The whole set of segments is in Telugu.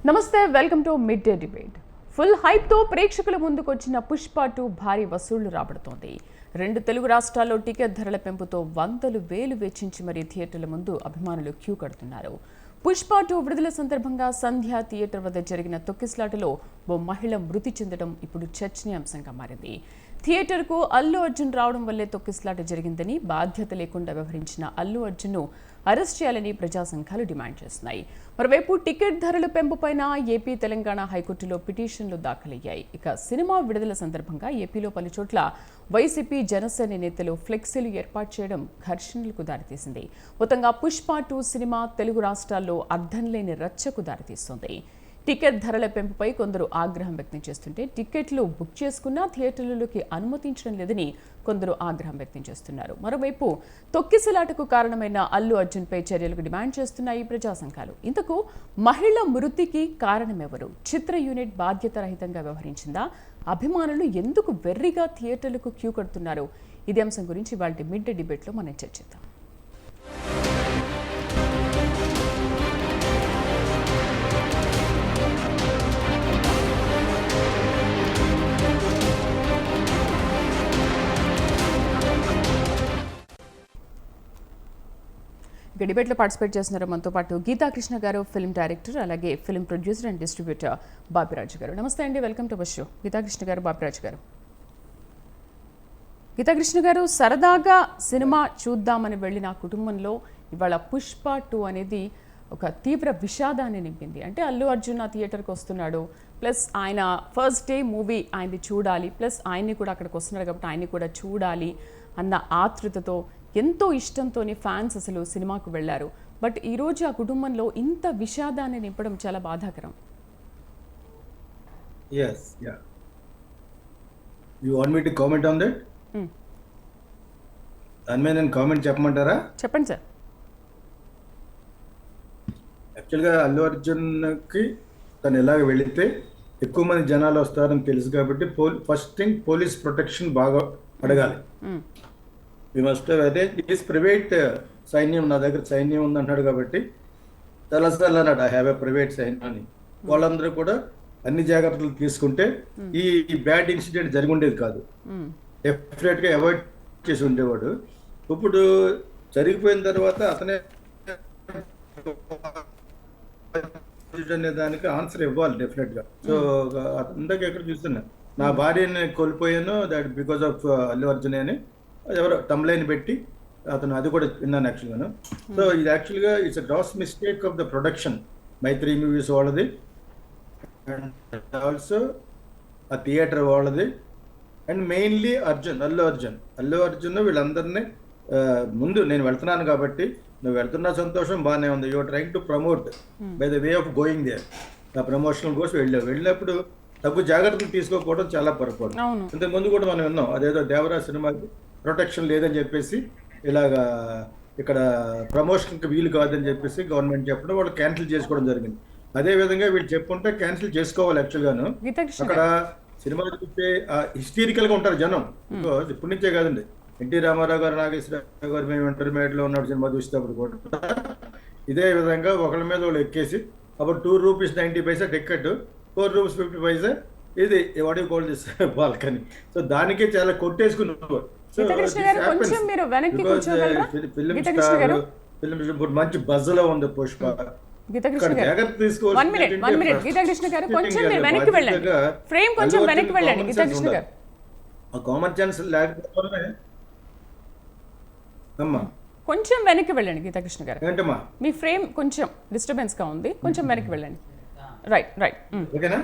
నమస్తే, welcome to mid day debate. Full హైప్తో ప్రేక్షకుల ముందుకొచ్చిన పుష్ప 2 భారీ వసూళ్లు రాబడుతోంది. 2 తెలుగు రాష్ట్రాల్లో టికెట్ ధరల పెంపుతో వందలు వేలు వెచ్చించి మరీ థియేటర్ల ముందు అభిమానులు క్యూ కడుతున్నారు. పుష్ప 2 విడుదల సందర్భంగా సంధ్య థియేటర్ వద్ద జరిగిన తొక్కిసలాటలో ఓ మహిళ మృతి చెందడం ఇప్పుడు చర్చనీయాంశంగా మారింది. థియేటర్కు అల్లు అర్జున్ రావడం వల్లే తొక్కిసలాట జరిగిందని, బాధ్యత లేకుండా వ్యవహరించిన అల్లు అర్జున్ను అరెస్ట్ చేయాలని ప్రజా సంఘాలు డిమాండ్ చేస్తున్నాయి. మరోవైపు టికెట్ ధరల పెంపుపైన ఏపీ, తెలంగాణ హైకోర్టులో పిటిషన్లు దాఖలయ్యాయి. ఇక సినిమా విడుదల సందర్భంగా ఏపీలో పలుచోట్ల వైసీపీ, జనసేన నేతలు ఫ్లెక్సీలు ఏర్పాటు చేయడం ఘర్షణలకు దారితీసింది. మొత్తంగా పుష్ప 2 సినిమా తెలుగు రాష్ట్రాల్లో అర్థం లేని రచ్చకు దారితీస్తుంది. టికెట్ ధరల పెంపుపై కొందరు ఆగ్రహం వ్యక్తం చేస్తుంటే, టికెట్లు బుక్ చేసుకున్నా థియేటర్లలోకి అనుమతించడం లేదని కొందరు ఆగ్రహం వ్యక్తం చేస్తున్నారు. మరోవైపు తొక్కిసలాటకు కారణమైన అల్లు అర్జున్పై చర్యలకు డిమాండ్ చేస్తున్నాయి ప్రజా సంఘాలు. ఇంతకు మహిళ మృతికి కారణమెవరు? చిత్ర యూనిట్ బాధ్యతారహితంగా వ్యవహరించిందా? అభిమానులు ఎందుకు వెర్రిగా థియేటర్లకు క్యూ కడుతున్నారు? ఇదే అంశం గురించి ఇవాళ మిడ్ డే డిబేట్లో మనం చర్చిద్దాం. డిబేట్లో పార్టిసిపేట్ చేస్తున్నారు మనతో పాటు గీతాకృష్ణ గారు, ఫిల్మ్ డైరెక్టర్, అలాగే film producer and distributor Bapiraju గారు. నమస్తే అండి, welcome to our show. Geetha Krishna గారు, బాపిరాజు గారు. గీతాకృష్ణ గారు, సరదాగా సినిమా చూద్దామని వెళ్ళిన కుటుంబంలో ఇవాళ పుష్ప 2 అనేది ఒక తీవ్ర విషాదాన్ని నింపింది. అంటే అల్లు అర్జున్ ఆ థియేటర్కి వస్తున్నాడు, ప్లస్ ఆయన ఫస్ట్ డే మూవీ ఆయనది చూడాలి, ప్లస్ ఆయన్ని కూడా అక్కడికి వస్తున్నాడు కాబట్టి ఆయన్ని కూడా చూడాలి అన్న ఆతృతతో, ఎంతో ఇష్టంతో ఫ్యాన్స్ అసలు సినిమాకు వెళ్ళారు. బట్ ఈరోజు ఆ కుటుంబంలో ఇంత విషాదాన్ని నింపడం చాలా బాధాకరం. దాని మీద నేను కామెంట్ చెప్పమంటారా? చెప్పండి సార్. యాక్చువల్గా అల్లు అర్జున్కి తను ఎలాగ వెళితే ఎక్కువ మంది జనాలు వస్తారని తెలుసు కాబట్టి ఫస్ట్ థింగ్ పోలీస్ ప్రొటెక్షన్ బాగా అడగాలి. వి మస్ట్ అదే ఈజ్ ప్రైవేట్ సైన్యం, నా దగ్గర సైన్యం ఉందంటాడు కాబట్టి చాలాసార్లు అన్నాడు ఐ హ్యావ్ ఎ ప్రైవేట్ సైన్యం అని. వాళ్ళందరూ కూడా అన్ని జాగ్రత్తలు తీసుకుంటే ఈ బ్యాడ్ ఇన్సిడెంట్ జరిగి ఉండేది కాదు, డెఫినెట్గా అవాయిడ్ చేసి ఉండేవాడు. ఇప్పుడు జరిగిపోయిన తర్వాత అతనే అనే దానికి ఆన్సర్ ఇవ్వాలి డెఫినెట్గా. సో అందరికి ఎక్కడ చూస్తున్నా నా భార్యని కోల్పోయాను that because of Allu Arjun అని ఎవరో తమ్లైన్ పెట్టి అతను అది కూడా విన్నాను యాక్చువల్గాను. సో ఇది యాక్చువల్గా it's a gross mistake of the production, Mythri movies వాళ్ళది అండ్ ఆల్సో ఆ థియేటర్ వాళ్ళది అండ్ మెయిన్లీ అల్లు అర్జున్ వీళ్ళందరినీ ముందు నేను వెళ్తున్నాను కాబట్టి నువ్వు వెళ్తున్న సంతోషం బాగానే ఉంది, your trying to promote by the way of going there. ఆ ప్రమోషనల్ కోసం వెళ్ళినప్పుడు తగు జాగ్రత్తలు తీసుకోకపోవడం చాలా పొరపాటు. ఇంతకుముందు కూడా మనం విన్నాం, అదేదో దేవరా సినిమాకి ప్రొటెక్షన్ లేదని చెప్పేసి ఇలాగా ఇక్కడ ప్రమోషన్కి వీలు కాదని చెప్పేసి గవర్నమెంట్ చెప్పడం వాళ్ళు క్యాన్సిల్ చేసుకోవడం జరిగింది. అదే విధంగా వీళ్ళు చెప్పుకుంటే క్యాన్సిల్ చేసుకోవాలి యాక్చువల్గాను. అక్కడ సినిమా చూస్తే హిస్టీరికల్గా ఉంటారు జనం. ఇప్పటి నుంచే కాదండి, ఎన్టీ రామారావు గారు, నాగేశ్వరరావు గారు మేము ఇంటర్మీడియట్లో ఉన్నప్పుడు సినిమా చూసేటప్పుడు కూడా ఇదే విధంగా ఒకళ్ళ మీద వాళ్ళు ఎక్కేసి అప్పుడు ₹2.90 టికెట్, ₹4.50 ఇది వాడి కోల్ చేస్తారు బాల్కనీ. సో దానికే చాలా కొట్టేసుకున్నారు. ఫిల్మ్ మంచి బజ్ లో ఉంది పుష్ప. కామన్ సెన్స్ లేకపోతే కొంచెం వెనక్కి వెళ్ళండి గీతాకృష్ణ గారు. ఏంటమ్మా మీ ఫ్రేమ్ కొంచెం డిస్టర్బెన్స్ గా ఉంది, కొంచెం వెనక్కి వెళ్ళండి. రైట్ రైట్ ఓకేనా?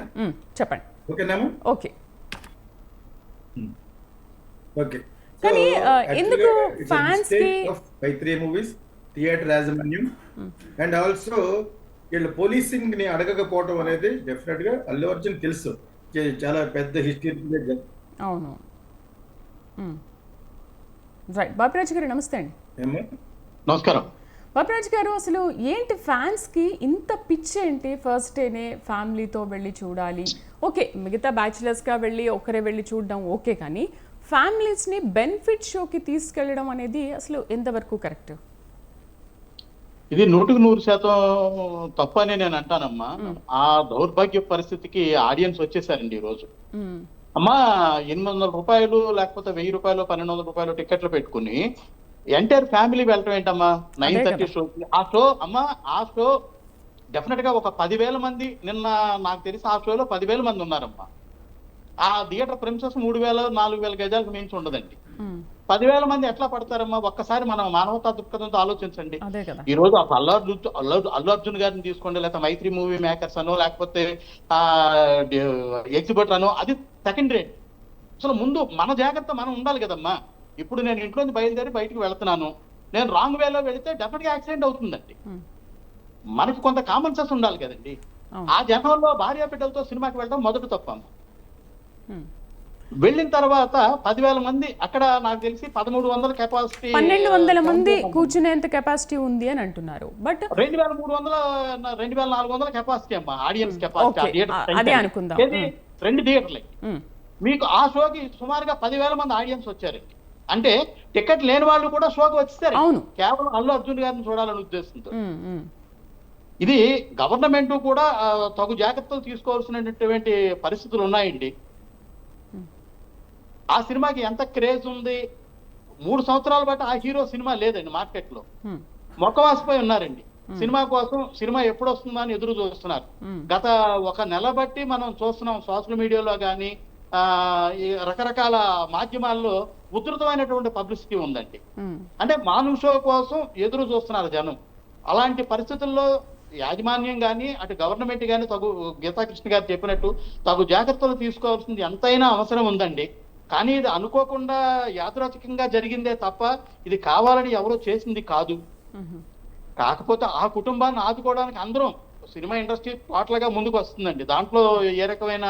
చెప్పండి. ఓకేనా? ఓకే. ఓకే. కానీ ఎందుకు ఫ్యాన్స్ కి మైత్రి మూవీస్ థియేటర్ యాజమాన్యం అండ్ ఆల్సో వీళ్ళు పోలీసింగ్ ని అడగకపోవడం అనేది డెఫినెట్ గా అల్లు అర్జున్ తెలుసు, చాలా పెద్ద హిస్టరీ. అవును. రైట్. బాపిరాజు గారు నమస్తే అండి. నమస్కారం. బాపిరాజు గారు, అసలు ఏంటి ఫ్యాన్స్కి ఇంత పిచ్చి ఏంటి? ఫస్ట్ డేనే ఫ్యామిలీతో వెళ్ళి చూడాలి, ఓకే, మిగతా బ్యాచిలర్స్గా వెళ్ళి ఒకరే వెళ్ళి చూడడం ఓకే, కానీ ఫ్యామిలీస్ని బెనిఫిట్ షోకి తీసుకెళ్ళడం అనేది అసలు ఎంతవరకు కరెక్ట్? ఇది 100% తప్పు అని నేను అంటానమ్మా. ఆ దౌర్భాగ్య పరిస్థితికి ఆడియన్స్ వచ్చేసారండి ఈ రోజు. మ్మ్. అమ్మా, 800 రూపాయలు లేకపోతే 1000 రూపాయలు 1200 రూపాయలు టికెట్లు పెట్టుకుని ఎంటైర్ ఫ్యామిలీ వెళ్ళటం ఏంటమ్మా? 9:30 షో. ఆ షో అమ్మా, ఆ షో డెఫినెట్ గా ఒక 10,000 మంది, నిన్న నాకు తెలిసి ఆ షోలో 10,000 మంది ఉన్నారమ్మా. ఆ థియేటర్ ప్రిన్సెస్ 3,000 4,000 గజాలకు మించి ఉండదండి. మ్మ్. 10,000 మంది ఎట్లా పడతారమ్మా? ఒక్కసారి మనం మానవతా దృక్పథంతో ఆలోచించండి. అదే కదా. ఈ రోజు అల్లు అర్జున్ గారిని తీసుకోండి, లేకపోతే మైత్రి మూవీ మేకర్స్ అనో, లేకపోతే ఎగ్జిబిటర్ అనో, అది సెకండరీ. అసలు ముందు మన జాగ్రత్త మనం ఉండాలి కదమ్మా. ఇప్పుడు నేను ఇంట్లోంచి బయలుదేరి బయటకు వెళ్తున్నాను, నేను రాంగ్ వేలో వెళితే డెఫినెట్ గా యాక్సిడెంట్ అవుతుందండి. మ్మ్. మనకి కొంత కామన్ సెన్స్ ఉండాలి కదండి. అవును. ఆ జనంలో భార్య బిడ్డలతో సినిమాకి వెళ్ళడం మొదటి తప్ప. మ్మ్. వెళ్ళిన తర్వాత 10,000 మంది అక్కడ, నాకు తెలిసి 1,300 కెపాసిటీ, 1,200 మంది కూర్చునేంత కెపాసిటీ ఉంది అని అంటున్నారు. బట్ 2,300 2,400 కెపాసిటీ అమ్మా, ఆడియన్స్ కెపాసిటీ. ఓకే, అదే అనుకుందాం. 2 థియేటర్లే. మ్మ్. మీకు ఆ షోకి సుమారుగా 10,000 మంది ఆడియన్స్ వచ్చారండి. అంటే టికెట్ లేని వాళ్ళు కూడా షోకి వచ్చేసారు, అవును. కేవలం అల్లు అర్జున్ గారిని చూడాలని ఉద్దేశంతో. మ్మ్. మ్మ్. ఇది గవర్నమెంట్ కూడా తగు జాగ్రత్తలు తీసుకోవాల్సినటువంటి పరిస్థితులు ఉన్నాయండి. ఆ సినిమాకి ఎంత క్రేజ్ ఉంది. 3 సంవత్సరాల బట్టి ఆ హీరో సినిమా లేదండి మార్కెట్ లో. మ్మ్. మొక్కవాసిపోయి ఉన్నారండి సినిమా కోసం. సినిమా ఎప్పుడు వస్తుందా అని ఎదురు చూస్తున్నారు. గత 1 నెల బట్టి మనం చూస్తున్నాం, సోషల్ మీడియాలో కానీ ఈ రకరకాల మాధ్యమాల్లో ఉధృతమైనటువంటి పబ్లిసిటీ ఉందండి. మ్మ్. అంటే మాను షో కోసం ఎదురు చూస్తున్నారు జనం. అలాంటి పరిస్థితుల్లో యాజమాన్యం కానీ అటు గవర్నమెంట్ కానీ గీతాకృష్ణ గారు చెప్పినట్టు తగు జాగ్రత్తలు తీసుకోవాల్సింది ఎంతైనా అవసరం ఉందండి. కానీ ఇది అనుకోకుండా యాదృచ్ఛికంగా జరిగిందే తప్ప ఇది కావాలని ఎవరో చేసింది కాదు. మ్మ్. కాకపోతే ఆ కుటుంబాన్ని ఆదుకోవడానికి అందరం, సినిమా ఇండస్ట్రీ టోటల్ గా ముందుకు వస్తుందండి. దాంట్లో ఏ రకమైన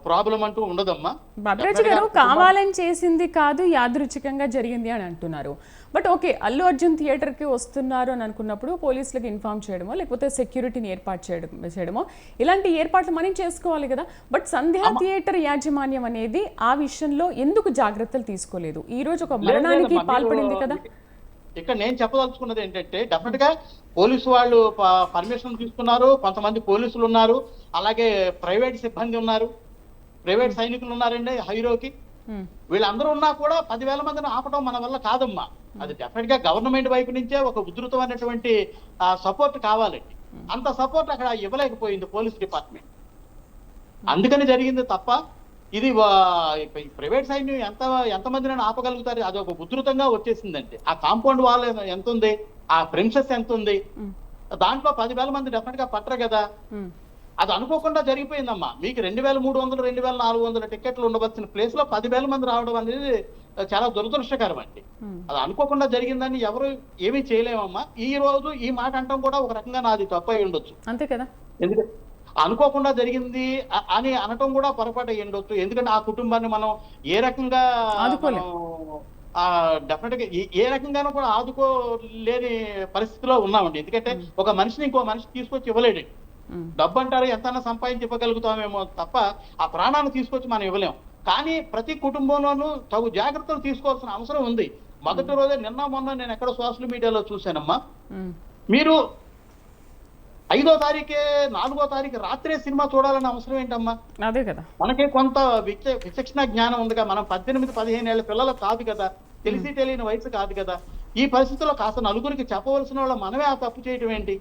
ప్రాబ్లం అంటూ ఉండదమ్మా. బాబురాజు గారు కావాలని చేసింది కాదు, యాదృచ్ఛికంగా జరిగింది అని అంటున్నారు. బట్ ఓకే, అల్లు అర్జున్ థియేటర్కి వస్తున్నారు అని అనుకున్నప్పుడు పోలీసులకు ఇన్ఫార్మ్ చేయడమో, లేకపోతే సెక్యూరిటీని ఏర్పాటు చేయడమో, ఇలాంటి ఏర్పాట్లు మనం చేసుకోవాలి కదా. బట్ సంధ్యా థియేటర్ యాజమాన్యం అనేది ఆ విషయంలో ఎందుకు జాగ్రత్తలు తీసుకోలేదు? ఈ రోజు ఒక మరణానికి పాల్పడింది కదా. ఇక్కడ నేను చెప్పదలుచుకున్నది ఏంటంటే, డెఫినెట్ గా పోలీసు వాళ్ళు పర్మిషన్ తీసుకున్నారు, కొంతమంది పోలీసులు ఉన్నారు, అలాగే ప్రైవేట్ సిబ్బంది ఉన్నారు, ప్రైవేట్ సైనికులు ఉన్నారండి హీరోకి. వీళ్ళందరూ ఉన్నా కూడా 10,000 మందిని ఆపడం మన వల్ల కాదమ్మా. అది డెఫినెట్ గా గవర్నమెంట్ వైపు నుంచే ఒక ఉధృతమైనటువంటి సపోర్ట్ కావాలండి. అంత సపోర్ట్ అక్కడ ఇవ్వలేకపోయింది పోలీస్ డిపార్ట్మెంట్. అందుకని జరిగింది తప్ప ఇది ప్రైవేట్ సైన్యం ఎంతమందిని ఆపగలుగుతారు? అది ఒక ఉధృతంగా వచ్చేసిందండి. ఆ కాంపౌండ్ వాల్ ఎంత ఉంది, ఆ ప్రిన్సెస్ ఎంత ఉంది, దాంట్లో 10,000 మంది డెఫినెట్ గా పట్టరు కదా. అది అనుకోకుండా జరిగిపోయిందమ్మా. మీకు 2,300 2,400 టికెట్లు ఉండవలసిన ప్లేస్ లో 10,000 మంది రావడం అనేది చాలా దురదృష్టకరం అండి. అది అనుకోకుండా జరిగిందని ఎవరు ఏమీ చేయలేమమ్మా. ఈ రోజు ఈ మాట అంటాం కూడా ఒక రకంగా నాది తప్పు అయి ఉండొచ్చు. అంతే కదా. ఎందుకంటే అనుకోకుండా జరిగింది అని అనటం కూడా పొరపాటు అయ్యి ఉండొచ్చు. ఎందుకంటే ఆ కుటుంబాన్ని మనం ఏ రకంగా డెఫినెట్ గా ఏ రకంగానూ కూడా ఆదుకోలేని పరిస్థితిలో ఉన్నామండి. ఎందుకంటే ఒక మనిషిని ఇంకో మనిషి తీసుకొచ్చి ఇవ్వలేడు. డబ్బు అంటారు ఎంతైనా సంపాదించి ఇవ్వగలుగుతామేమో తప్ప ఆ ప్రాణాన్ని తీసుకొచ్చి మనం ఇవ్వలేము. కానీ ప్రతి కుటుంబంలోనూ తగు జాగ్రత్తలు తీసుకోవాల్సిన అవసరం ఉంది. మొదటి రోజే మొన్న నేను ఎక్కడ సోషల్ మీడియాలో చూశానమ్మా, మీరు 5వ తారీఖే 4వ తారీఖు రాత్రే సినిమా చూడాలని అవసరం ఏంటమ్మా? అదే కదా. మనకి కొంత విచక్షణ జ్ఞానం ఉంది. మనం 18-15 ఏళ్ళ పిల్లలు కాదు కదా, తెలిసి తెలియని వయసు కాదు కదా. ఈ పరిస్థితుల్లో కాస్త నలుగురికి చెప్పవలసిన వాళ్ళు మనమే ఆ తప్పు చేయటం ఏంటి?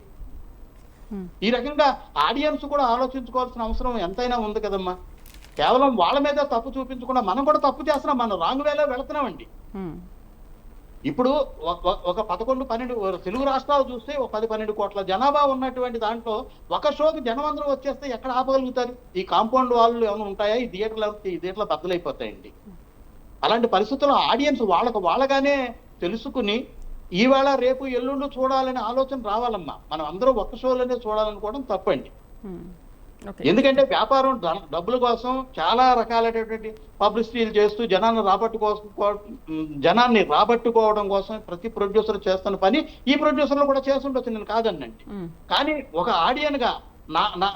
ఈ రకంగా ఆడియన్స్ కూడా ఆలోచించుకోవాల్సిన అవసరం ఎంతైనా ఉంది కదమ్మా. కేవలం వాళ్ళ మీద తప్పు చూపించకుండా మనం కూడా తప్పు చేస్తున్నాం, మనం రాంగ్ వేలో వెళుతున్నామండి. ఇప్పుడు ఒక 11-12 తెలుగు రాష్ట్రాలు చూస్తే ఒక 10-12 కోట్ల జనాభా ఉన్నటువంటి దాంట్లో ఒక షోకి జనం అందరూ వచ్చేస్తే ఎక్కడ ఆపగలుగుతారు? ఈ కాంపౌండ్ వాళ్ళు ఏమైనా ఉంటాయా? ఈ థియేటర్లో బద్దలైపోతాయండి. అలాంటి పరిస్థితుల్లో ఆడియన్స్ వాళ్ళగానే తెలుసుకుని ఈవేళ రేపు ఎల్లుండి చూడాలనే ఆలోచన రావాలమ్మా. మనం అందరూ ఒక్క షోలోనే చూడాలనుకోవడం తప్పండి. ఎందుకంటే వ్యాపారం డబ్బుల కోసం చాలా రకాలైనటువంటి పబ్లిసిటీలు చేస్తూ జనాన్ని రాబట్టుకోవడం కోసం ప్రతి ప్రొడ్యూసర్ చేస్తున్న పని ఈ ప్రొడ్యూసర్లు కూడా చేస్తుండొచ్చు, నేను కాదనండి. కానీ ఒక ఆడియన్ గా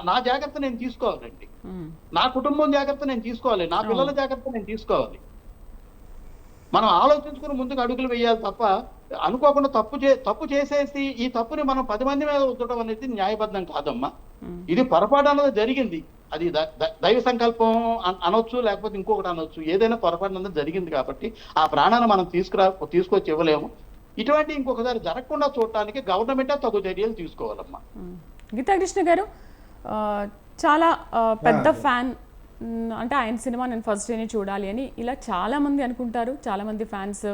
నా జాగ్రత్త నేను తీసుకోవాలండి, నా కుటుంబం జాగ్రత్త నేను తీసుకోవాలి, నా పిల్లల జాగ్రత్త నేను తీసుకోవాలి. మనం ఆలోచించుకుని ముందుకు అడుగులు వేయాలి తప్ప అనుకోకుండా తప్పు చేసేసి ఈ తప్పుని మనం 10 మంది మీద రుద్దడం అనేది న్యాయబద్ధం కాదమ్మా. ఇది పొరపాటు అన్నది జరిగింది, అది దైవ సంకల్పం అనొచ్చు, లేకపోతే ఇంకొకటి అనొచ్చు, ఏదైనా పొరపాటు అన్నది జరిగింది కాబట్టి ఆ ప్రాణాన్ని మనం తీసుకొచ్చి ఇవ్వలేము. ఇటువంటి ఇంకొకసారి జరగకుండా చూడటానికి గవర్నమెంటే తగు చర్యలు తీసుకోవాలమ్మా. గీతాకృష్ణ గారు చాలా పెద్ద ఫ్యాన్, అంటే ఆయన సినిమా నేను ఫస్ట్ డేనే చూడాలి అని ఇలా చాలామంది అనుకుంటారు. చాలామంది ఫ్యాన్స్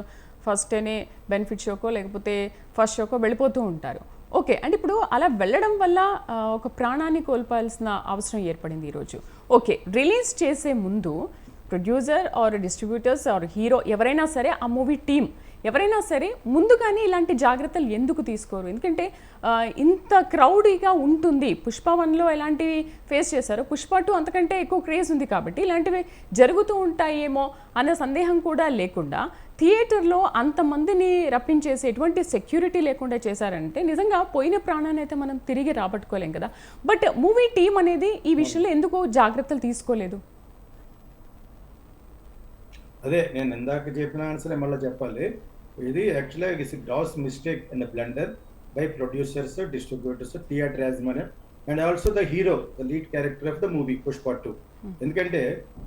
ఫస్ట్ డేనే బెనిఫిట్ షోకో లేకపోతే ఫస్ట్ షోకో వెళ్ళిపోతూ ఉంటారు. ఓకే, అంటే ఇప్పుడు అలా వెళ్ళడం వల్ల ఒక ప్రాణాన్ని కోల్పోవాల్సిన అవసరం ఏర్పడింది ఈరోజు. ఓకే, రిలీజ్ చేసే ముందు producer or distributors or hero ఎవరైనా సరే, ఆ మూవీ టీమ్ ఎవరైనా సరే ముందుగానే ఇలాంటి జాగ్రత్తలు ఎందుకు తీసుకోరు? ఎందుకంటే ఇంత క్రౌడీగా ఉంటుంది. పుష్ప 1లో ఎలాంటివి ఫేస్ చేశారో పుష్ప 2 అంతకంటే ఎక్కువ క్రేజ్ ఉంది కాబట్టి ఇలాంటివి జరుగుతూ ఉంటాయేమో అన్న సందేహం కూడా లేకుండా థియేటర్లో అంతమందిని రప్పించేసి ఎటువంటి సెక్యూరిటీ లేకుండా చేశారంటే నిజంగా పోయిన ప్రాణాన్ని అయితే మనం తిరిగి రాబట్టుకోలేం కదా. బట్ మూవీ టీం అనేది ఈ విషయంలో ఎందుకు జాగ్రత్తలు తీసుకోలేదు? అదే నేను ఇందాక చెప్పిన ఆన్సర్ మళ్ళీ చెప్పాలి. ఇది యాక్చువల్గా it's gross mistake in blunder by producers, distributors, theatre యాజమాన్యం and also the hero, the lead character of the movie Pushpa 2. ఎందుకంటే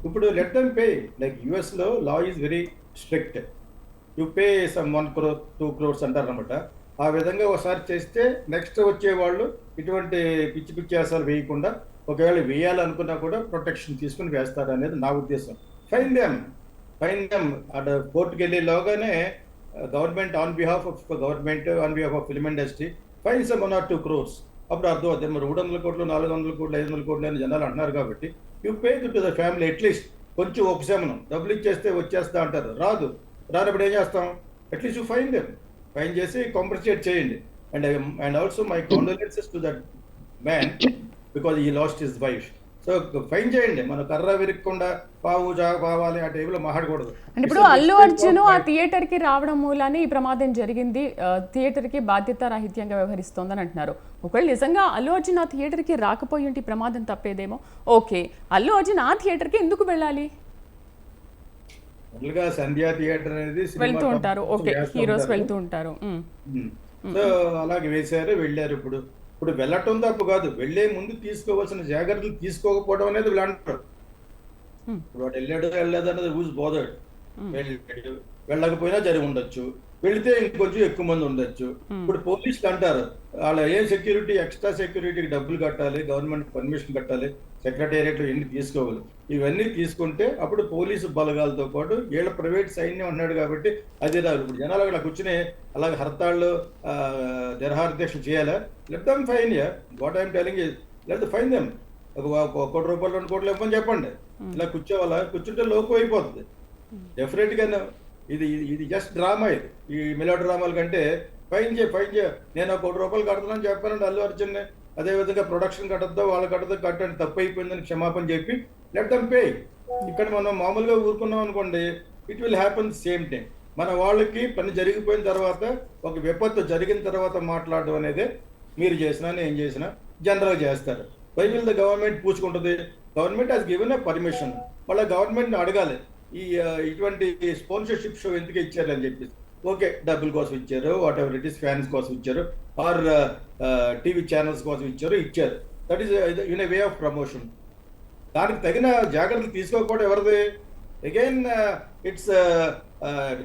ఇప్పుడు లెట్ దెమ్ పే, లైక్ యుఎస్లో law is very strict. You pay some 1 crore 2 crores అంటారు అనమాట. ఆ విధంగా ఒకసారి చేస్తే నెక్స్ట్ వచ్చే వాళ్ళు ఇటువంటి పిచ్చి పిచ్చి ఆశాలు వేయకుండా, ఒకవేళ వేయాలనుకున్నా కూడా ప్రొటెక్షన్ తీసుకుని వేస్తారు అనేది నా ఉద్దేశం. ఫైన్ దెమ్ అక్కడ కోర్టుకి వెళ్ళేలోగానే government on behalf of film industry fine some 1 or 2 crores. అప్పుడు అర్థం అవుతుంది. మరి 300 కోట్లు 400 కోట్లు 500 కోట్లు అని జనాలు అంటున్నారు కాబట్టి you pay to the family. At least కొంచెం ఉపశమనం, డబ్బులు ఇచ్చేస్తే వచ్చేస్తా అంటారు, రానప్పుడు ఏం చేస్తాం? అట్లీస్ట్ యూ ఫైన్ చేసి కాంపన్సేట్ చేయండి. And also my condolences to that man because he lost his wife. So fine చేయండి, మన కర్ర విరక్కుండా పావాలి ఆ టైంలో మాట్లాడకూడదు. అంటే ఇప్పుడు అల్లు అర్జున్ ఆ థియేటర్ కి రావడం మూలానే ఈ ప్రమాదం జరిగింది, థియేటర్ కి బాధ్యత రాహిత్యంగా వ్యవహరిస్తోందని అంటున్నారు. ఒకవేళ నిజంగా అల్లు అర్జున్ ఆ థియేటర్ కి రాకపోయి ఉంటే ప్రమాదం తప్పేదేమో. ఓకే, అల్లు అర్జున్ ఆ థియేటర్ కి ఎందుకు వెళ్ళాలి? సంధ్యా థియేటర్ అనేది వెళ్తూ ఉంటారు, ఓకే, హీరోస్ వెళ్తూ ఉంటారు. సో అలాగే వేశారు, వెళ్ళారు. ఇప్పుడు వెళ్ళటం తప్పు కాదు, వెళ్లే ముందు తీసుకోవాల్సిన జాగ్రత్తలు తీసుకోకపోవడం అనేది వీళ్ళంటారు. ఇప్పుడు వాడు వెళ్ళలేదు అనేది రూల్స్ బోదర్డ్. వెళ్ళకపోయినా జరిగి ఉండొచ్చు, వెళితే ఇంకొంచెం ఎక్కువ మంది ఉండొచ్చు. ఇప్పుడు పోలీసులు అంటారు వాళ్ళ ఏ సెక్యూరిటీ, ఎక్స్ట్రా సెక్యూరిటీకి డబ్బులు కట్టాలి, గవర్నమెంట్ పర్మిషన్ కట్టాలి, సెక్రటేరియట్ ఎన్ని తీసుకోవాలి. ఇవన్నీ తీసుకుంటే అప్పుడు పోలీసు బలగాలతో పాటు వీళ్ళ ప్రైవేట్ సైన్యం అన్నాడు కాబట్టి అది రాదు. ఇప్పుడు జనాలు అక్కడ కూర్చుని అలాగే హర్తాళ్ళు నిరహార దీక్షలు చేయాలా? Let them fine. What I'm telling is let the fine them. 1 కోటి రూపాయలు 2 కోట్లు ఇవ్వమని చెప్పండి. ఇలా కూర్చుంటే లోకం అయిపోతుంది డెఫినెట్ గా. ఇది జస్ట్ డ్రామా. ఇది ఈ మెలో డ్రామాల కంటే ఫైన్ చేయ. నేను 1 కోటి రూపాయలు కడుతున్నాను చెప్పానండి అల్లు అర్జున్. అదేవిధంగా ప్రొడక్షన్ కట్టద్దో వాళ్ళు కట్టండి, తప్పు అయిపోయిందని క్షమాపణ చెప్పి లెట్ దెమ్ పే. ఇక్కడ మనం మామూలుగా ఊరుకున్నాం అనుకోండి, it will happen same time. మన వాళ్ళకి పని జరిగిపోయిన తర్వాత, ఒక విపత్తు జరిగిన తర్వాత మాట్లాడడం అనేది మీరు చేసినా నేను చేసినా జనరల్గా చేస్తారు. వై విల్ ద గవర్నమెంట్ పూచుకుంటుంది? Government has given a permission. వాళ్ళ గవర్నమెంట్ని అడగాలి ఇటువంటి స్పాన్సర్షిప్ షో ఎందుకు ఇచ్చారు అని చెప్పి. ఓకే, డబ్బుల కోసం ఇచ్చారు, whatever it is, fans కోసం ఇచ్చారు, ఆర్ టీవీ ఛానల్స్ కోసం ఇచ్చారు. That is in a way of promotion. దానికి తగిన జాగ్రత్తలు తీసుకోకపోవడం ఎవరిది? Again it's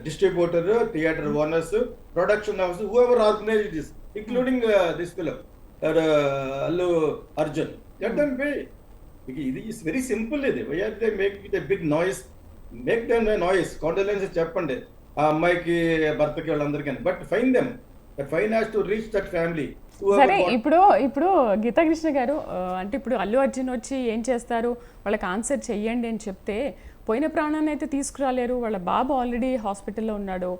distributor, theatre owners, production house, whoever organise this, including this film Allu Arjun. Let them pay. ఇది ఇస్ వెరీ సింపుల్. ఇది why are they make it a big noise? Make them noise, condolences చెప్పండి ఆ అమ్మాయికి, భర్తకి, వాళ్ళందరికీ. But fine them. That fine has to reach that family. సరే, ఇప్పుడు గీతాకృష్ణ గారు, అంటే ఇప్పుడు అల్లు అర్జున్ వచ్చి ఏం చేస్తారు, వాళ్ళకి ఆన్సర్ చెయ్యండి అని చెప్తే పోయిన ప్రాణాన్ని అయితే తీసుకురాలేరు. వాళ్ళ బాబు ఆల్రెడీ హాస్పిటల్లో ఉన్నాడు,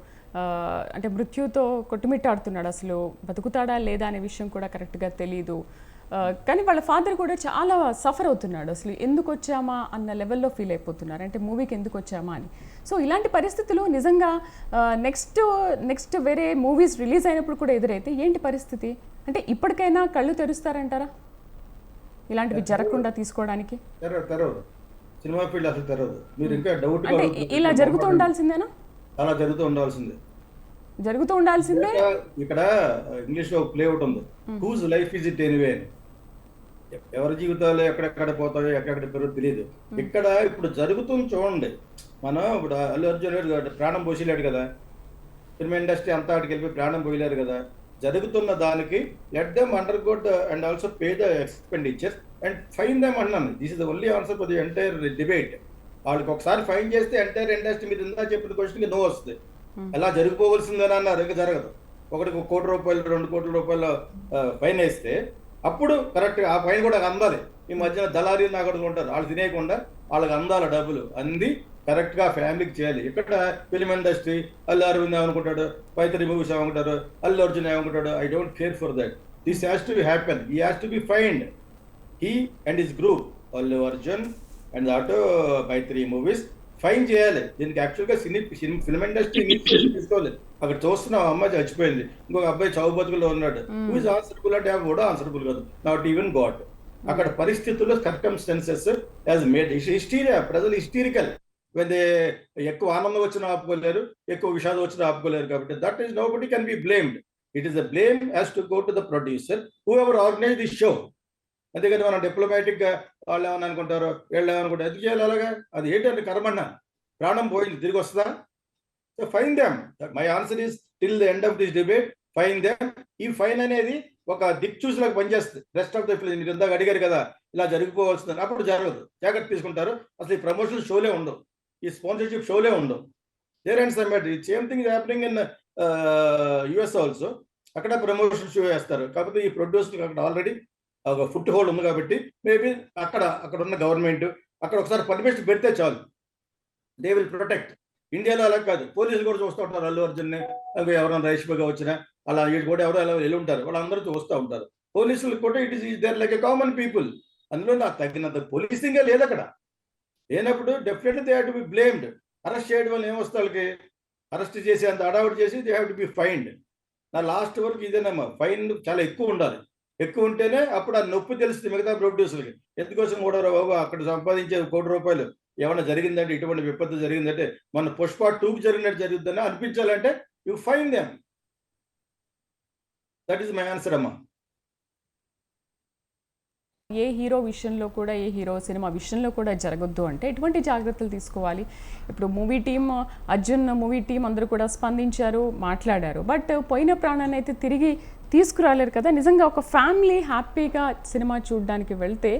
అంటే మృత్యుతో కొట్టుమిట్టాడుతున్నాడు. అసలు బతుకుతాడా లేదా అనే విషయం కూడా కరెక్ట్గా తెలీదు. కానీ వాళ్ళ ఫాదర్ కూడా చాలా సఫర్ అవుతున్నాడు. అసలు ఎందుకు వచ్చామా అన్న లెవెల్లో ఫీల్ అయిపోతున్నారు, అంటే మూవీకి ఎందుకు వచ్చామా అని. సో ఇలాంటి పరిస్థితులు నిజంగా నెక్స్ట్ వేరే మూవీస్ రిలీజ్ అయినప్పుడు కూడా ఎదురైతే ఏంటి పరిస్థితి? అంటే ఇప్పటికైనా కళ్ళు తెరుస్తారంటారా ఇలాంటివి జరగకుండా తీసుకోవడానికి? సినిమా ఫీల్డ్ అసలు తెరవదు. మీరు ఇంకా డౌట్ ఇలా జరుగుతూ ఉండాల్సిందేనా? అలా జరుగుతూ ఉండాల్సిందే. జరుగుతూ ఉండాల్సిందే. ఇక్కడ ఇంగ్లీష్ లో ప్లే ఒకటి ఉంది, whose life is it anyway. ఎవరి జీవితాలు ఎక్కడెక్కడ పోతాయో ఎక్కడెక్కడ పెరుగుతుందో తెలియదు. ఇక్కడ ఇప్పుడు జరుగుతుంది చూడండి. మనం ఇప్పుడు అల్లు అర్జున్ గారు ప్రాణం పోసేలేడు కదా, ఫిల్మ్ ఇండస్ట్రీ అంతా అక్కడికి వెళ్ళిపోయి ప్రాణం పోయలేరు కదా. జరుగుతున్న దానికి let them undergo and also pay the expenditure and fine them అన్నాను. This is the only answer for the entire debate. వాళ్ళకి ఒకసారి ఫైన్ చేస్తే ఎంటైర్ ఇండస్ట్రీ మీరు ఇందా చెప్పిన క్వశ్చన్కి నో వస్తుంది. అలా జరిగిపోవలసిందని అన్నారు, ఇంకా జరగదు. ఒకటికి 1 కోటి రూపాయలు 2 కోట్ల రూపాయలు ఫైన్ వేస్తే అప్పుడు కరెక్ట్ ఆ ఫైన్ కూడా అందాలి. ఈ మధ్యన దళారీలు అక్కడ ఉంటారు, వాళ్ళు తినేయకుండా వాళ్ళకి అందాలి డబ్బులు. అంది కరెక్ట్ గా ఫ్యామిలీకి చేయాలి. ఇక్కడ ఫిల్మ్ ఇండస్ట్రీ అల్లు అరవింద్ ఏమనుకుంటాడు, పైతరి మూవీస్ ఏమనుకుంటారు, అల్లు అర్జున్ ఏమనుకుంటాడు, I don't care for that. This has to be happen. He has to be fined, he and his group Allu Arjun and ఆటో పైతరి మూవీస్ ఫైన్ చేయాలి. దీనికి యాక్చువల్గా ఫిల్మ్ ఇండస్ట్రీ తీసుకోవాలి. అక్కడ చూస్తున్నాం, అమ్మాయి చచ్చిపోయింది, ఇంకొక అబ్బాయి చావు బతుకుల్లో ఉన్నాడు. హూ ఇస్ ఆన్సరబుల్ అంటే కూడా ఆన్సరబుల్ కాదు, నాట్ ఈవెన్ గాడ్. అక్కడ పరిస్థితుల్లో సర్కమ్స్టెన్సెస్ యాజ్ మేడ్ హిస్టీరియా. ప్రజలు హిస్టీరికల్. ఎక్కువ ఆనందం వచ్చినా ఆపుకోలేరు, ఎక్కువ విషాదం వచ్చినా ఆపుకోలేరు. కాబట్టి that is nobody can be blamed. It is the blame has to go to the producer whoever organise this show. అంతేకాని మనం డిప్లొమాటిక్ గా వాళ్ళు ఏమని అనుకుంటారో వీళ్ళు ఏమనుకుంటారు, ఎందుకు చేయాలి అలాగా? అది ఏంటంటే కర్మన్నా, ప్రాణం పోయింది తిరిగి వస్తుందా? So fine them. My answer is till the end of this debate fine them. ఈ ఫైన్ అనేది ఒక దిక్చూసిలాగా పనిచేస్తుంది. రెస్ట్ ఆఫ్ ద ఫిల్మ్ మీరు ఇందాక అడిగారు కదా, ఇలా జరిగిపోవాల్సింది, అప్పుడు జరగదు. జాగ్రత్త తీసుకుంటారు. అసలు ఈ ప్రమోషన్ షోలే ఉండవు, ఈ స్పాన్సర్షిప్ షోలే ఉండవు. There and some same thing is happening in US also. అక్కడ ప్రమోషన్ షో వేస్తారు. కాకపోతే ఈ ప్రొడ్యూసర్ అక్కడ ఆల్రెడీ ఒక ఫుట్ హోల్డ్ ఉంది కాబట్టి మేబీ అక్కడ ఉన్న గవర్నమెంట్ అక్కడ ఒకసారి పర్మిషన్ పెడితే చాలు, దే విల్ ప్రొటెక్ట్. ఇండియాలో అలా కాదు, పోలీసులు కూడా చూస్తూ ఉంటారు. అల్లు అర్జున్ని ఎవరైనా రైష్మగా వచ్చినా అలా వీళ్ళు కూడా ఎవరో ఎలా వెళ్ళి ఉంటారు, వాళ్ళందరూ చూస్తూ ఉంటారు. పోలీసులు కూడా it is there like a common people. అందులో నాకు తగినంత పోలీసింగే లేదు అక్కడ. లేనప్పుడు definitely they have to be blamed. Arrest చేయడం వల్ల ఏమొస్తే వాళ్ళకి, అరెస్ట్ చేసి అంత అడావుట్ చేసి they have to be fined. నా లాస్ట్ వరకు ఇదేనమ్మా, ఫైన్ చాలా ఎక్కువ ఉండాలి. ఎక్కువ ఉంటేనే అప్పుడు ఆ నొప్పి తెలుస్తుంది మిగతా ప్రొడ్యూసర్కి. ఎందుకోసం కూడా బాబు అక్కడ సంపాదించే 1 కోటి రూపాయలు ఏమైనా జరిగిందంటే, ఇటువంటి విపత్తు జరిగిందంటే, మన పుష్ప 2కి జరిగినట్టు జరుగుతుందని అనిపించాలంటే you fine them. That is my answer అమ్మా. ఏ హీరో విషయంలో కూడా, ఏ హీరో సినిమా విషయంలో కూడా జరగొద్దు అంటే ఎటువంటి జాగ్రత్తలు తీసుకోవాలి? ఇప్పుడు movie team, Arjun movie team అందరూ కూడా స్పందించారు, మాట్లాడారు. బట్ పోయిన ప్రాణాన్ని అయితే తిరిగి తీసుకురాలేరు కదా. నిజంగా ఒక ఫ్యామిలీ హ్యాపీగా సినిమా చూడడానికి వెళ్తే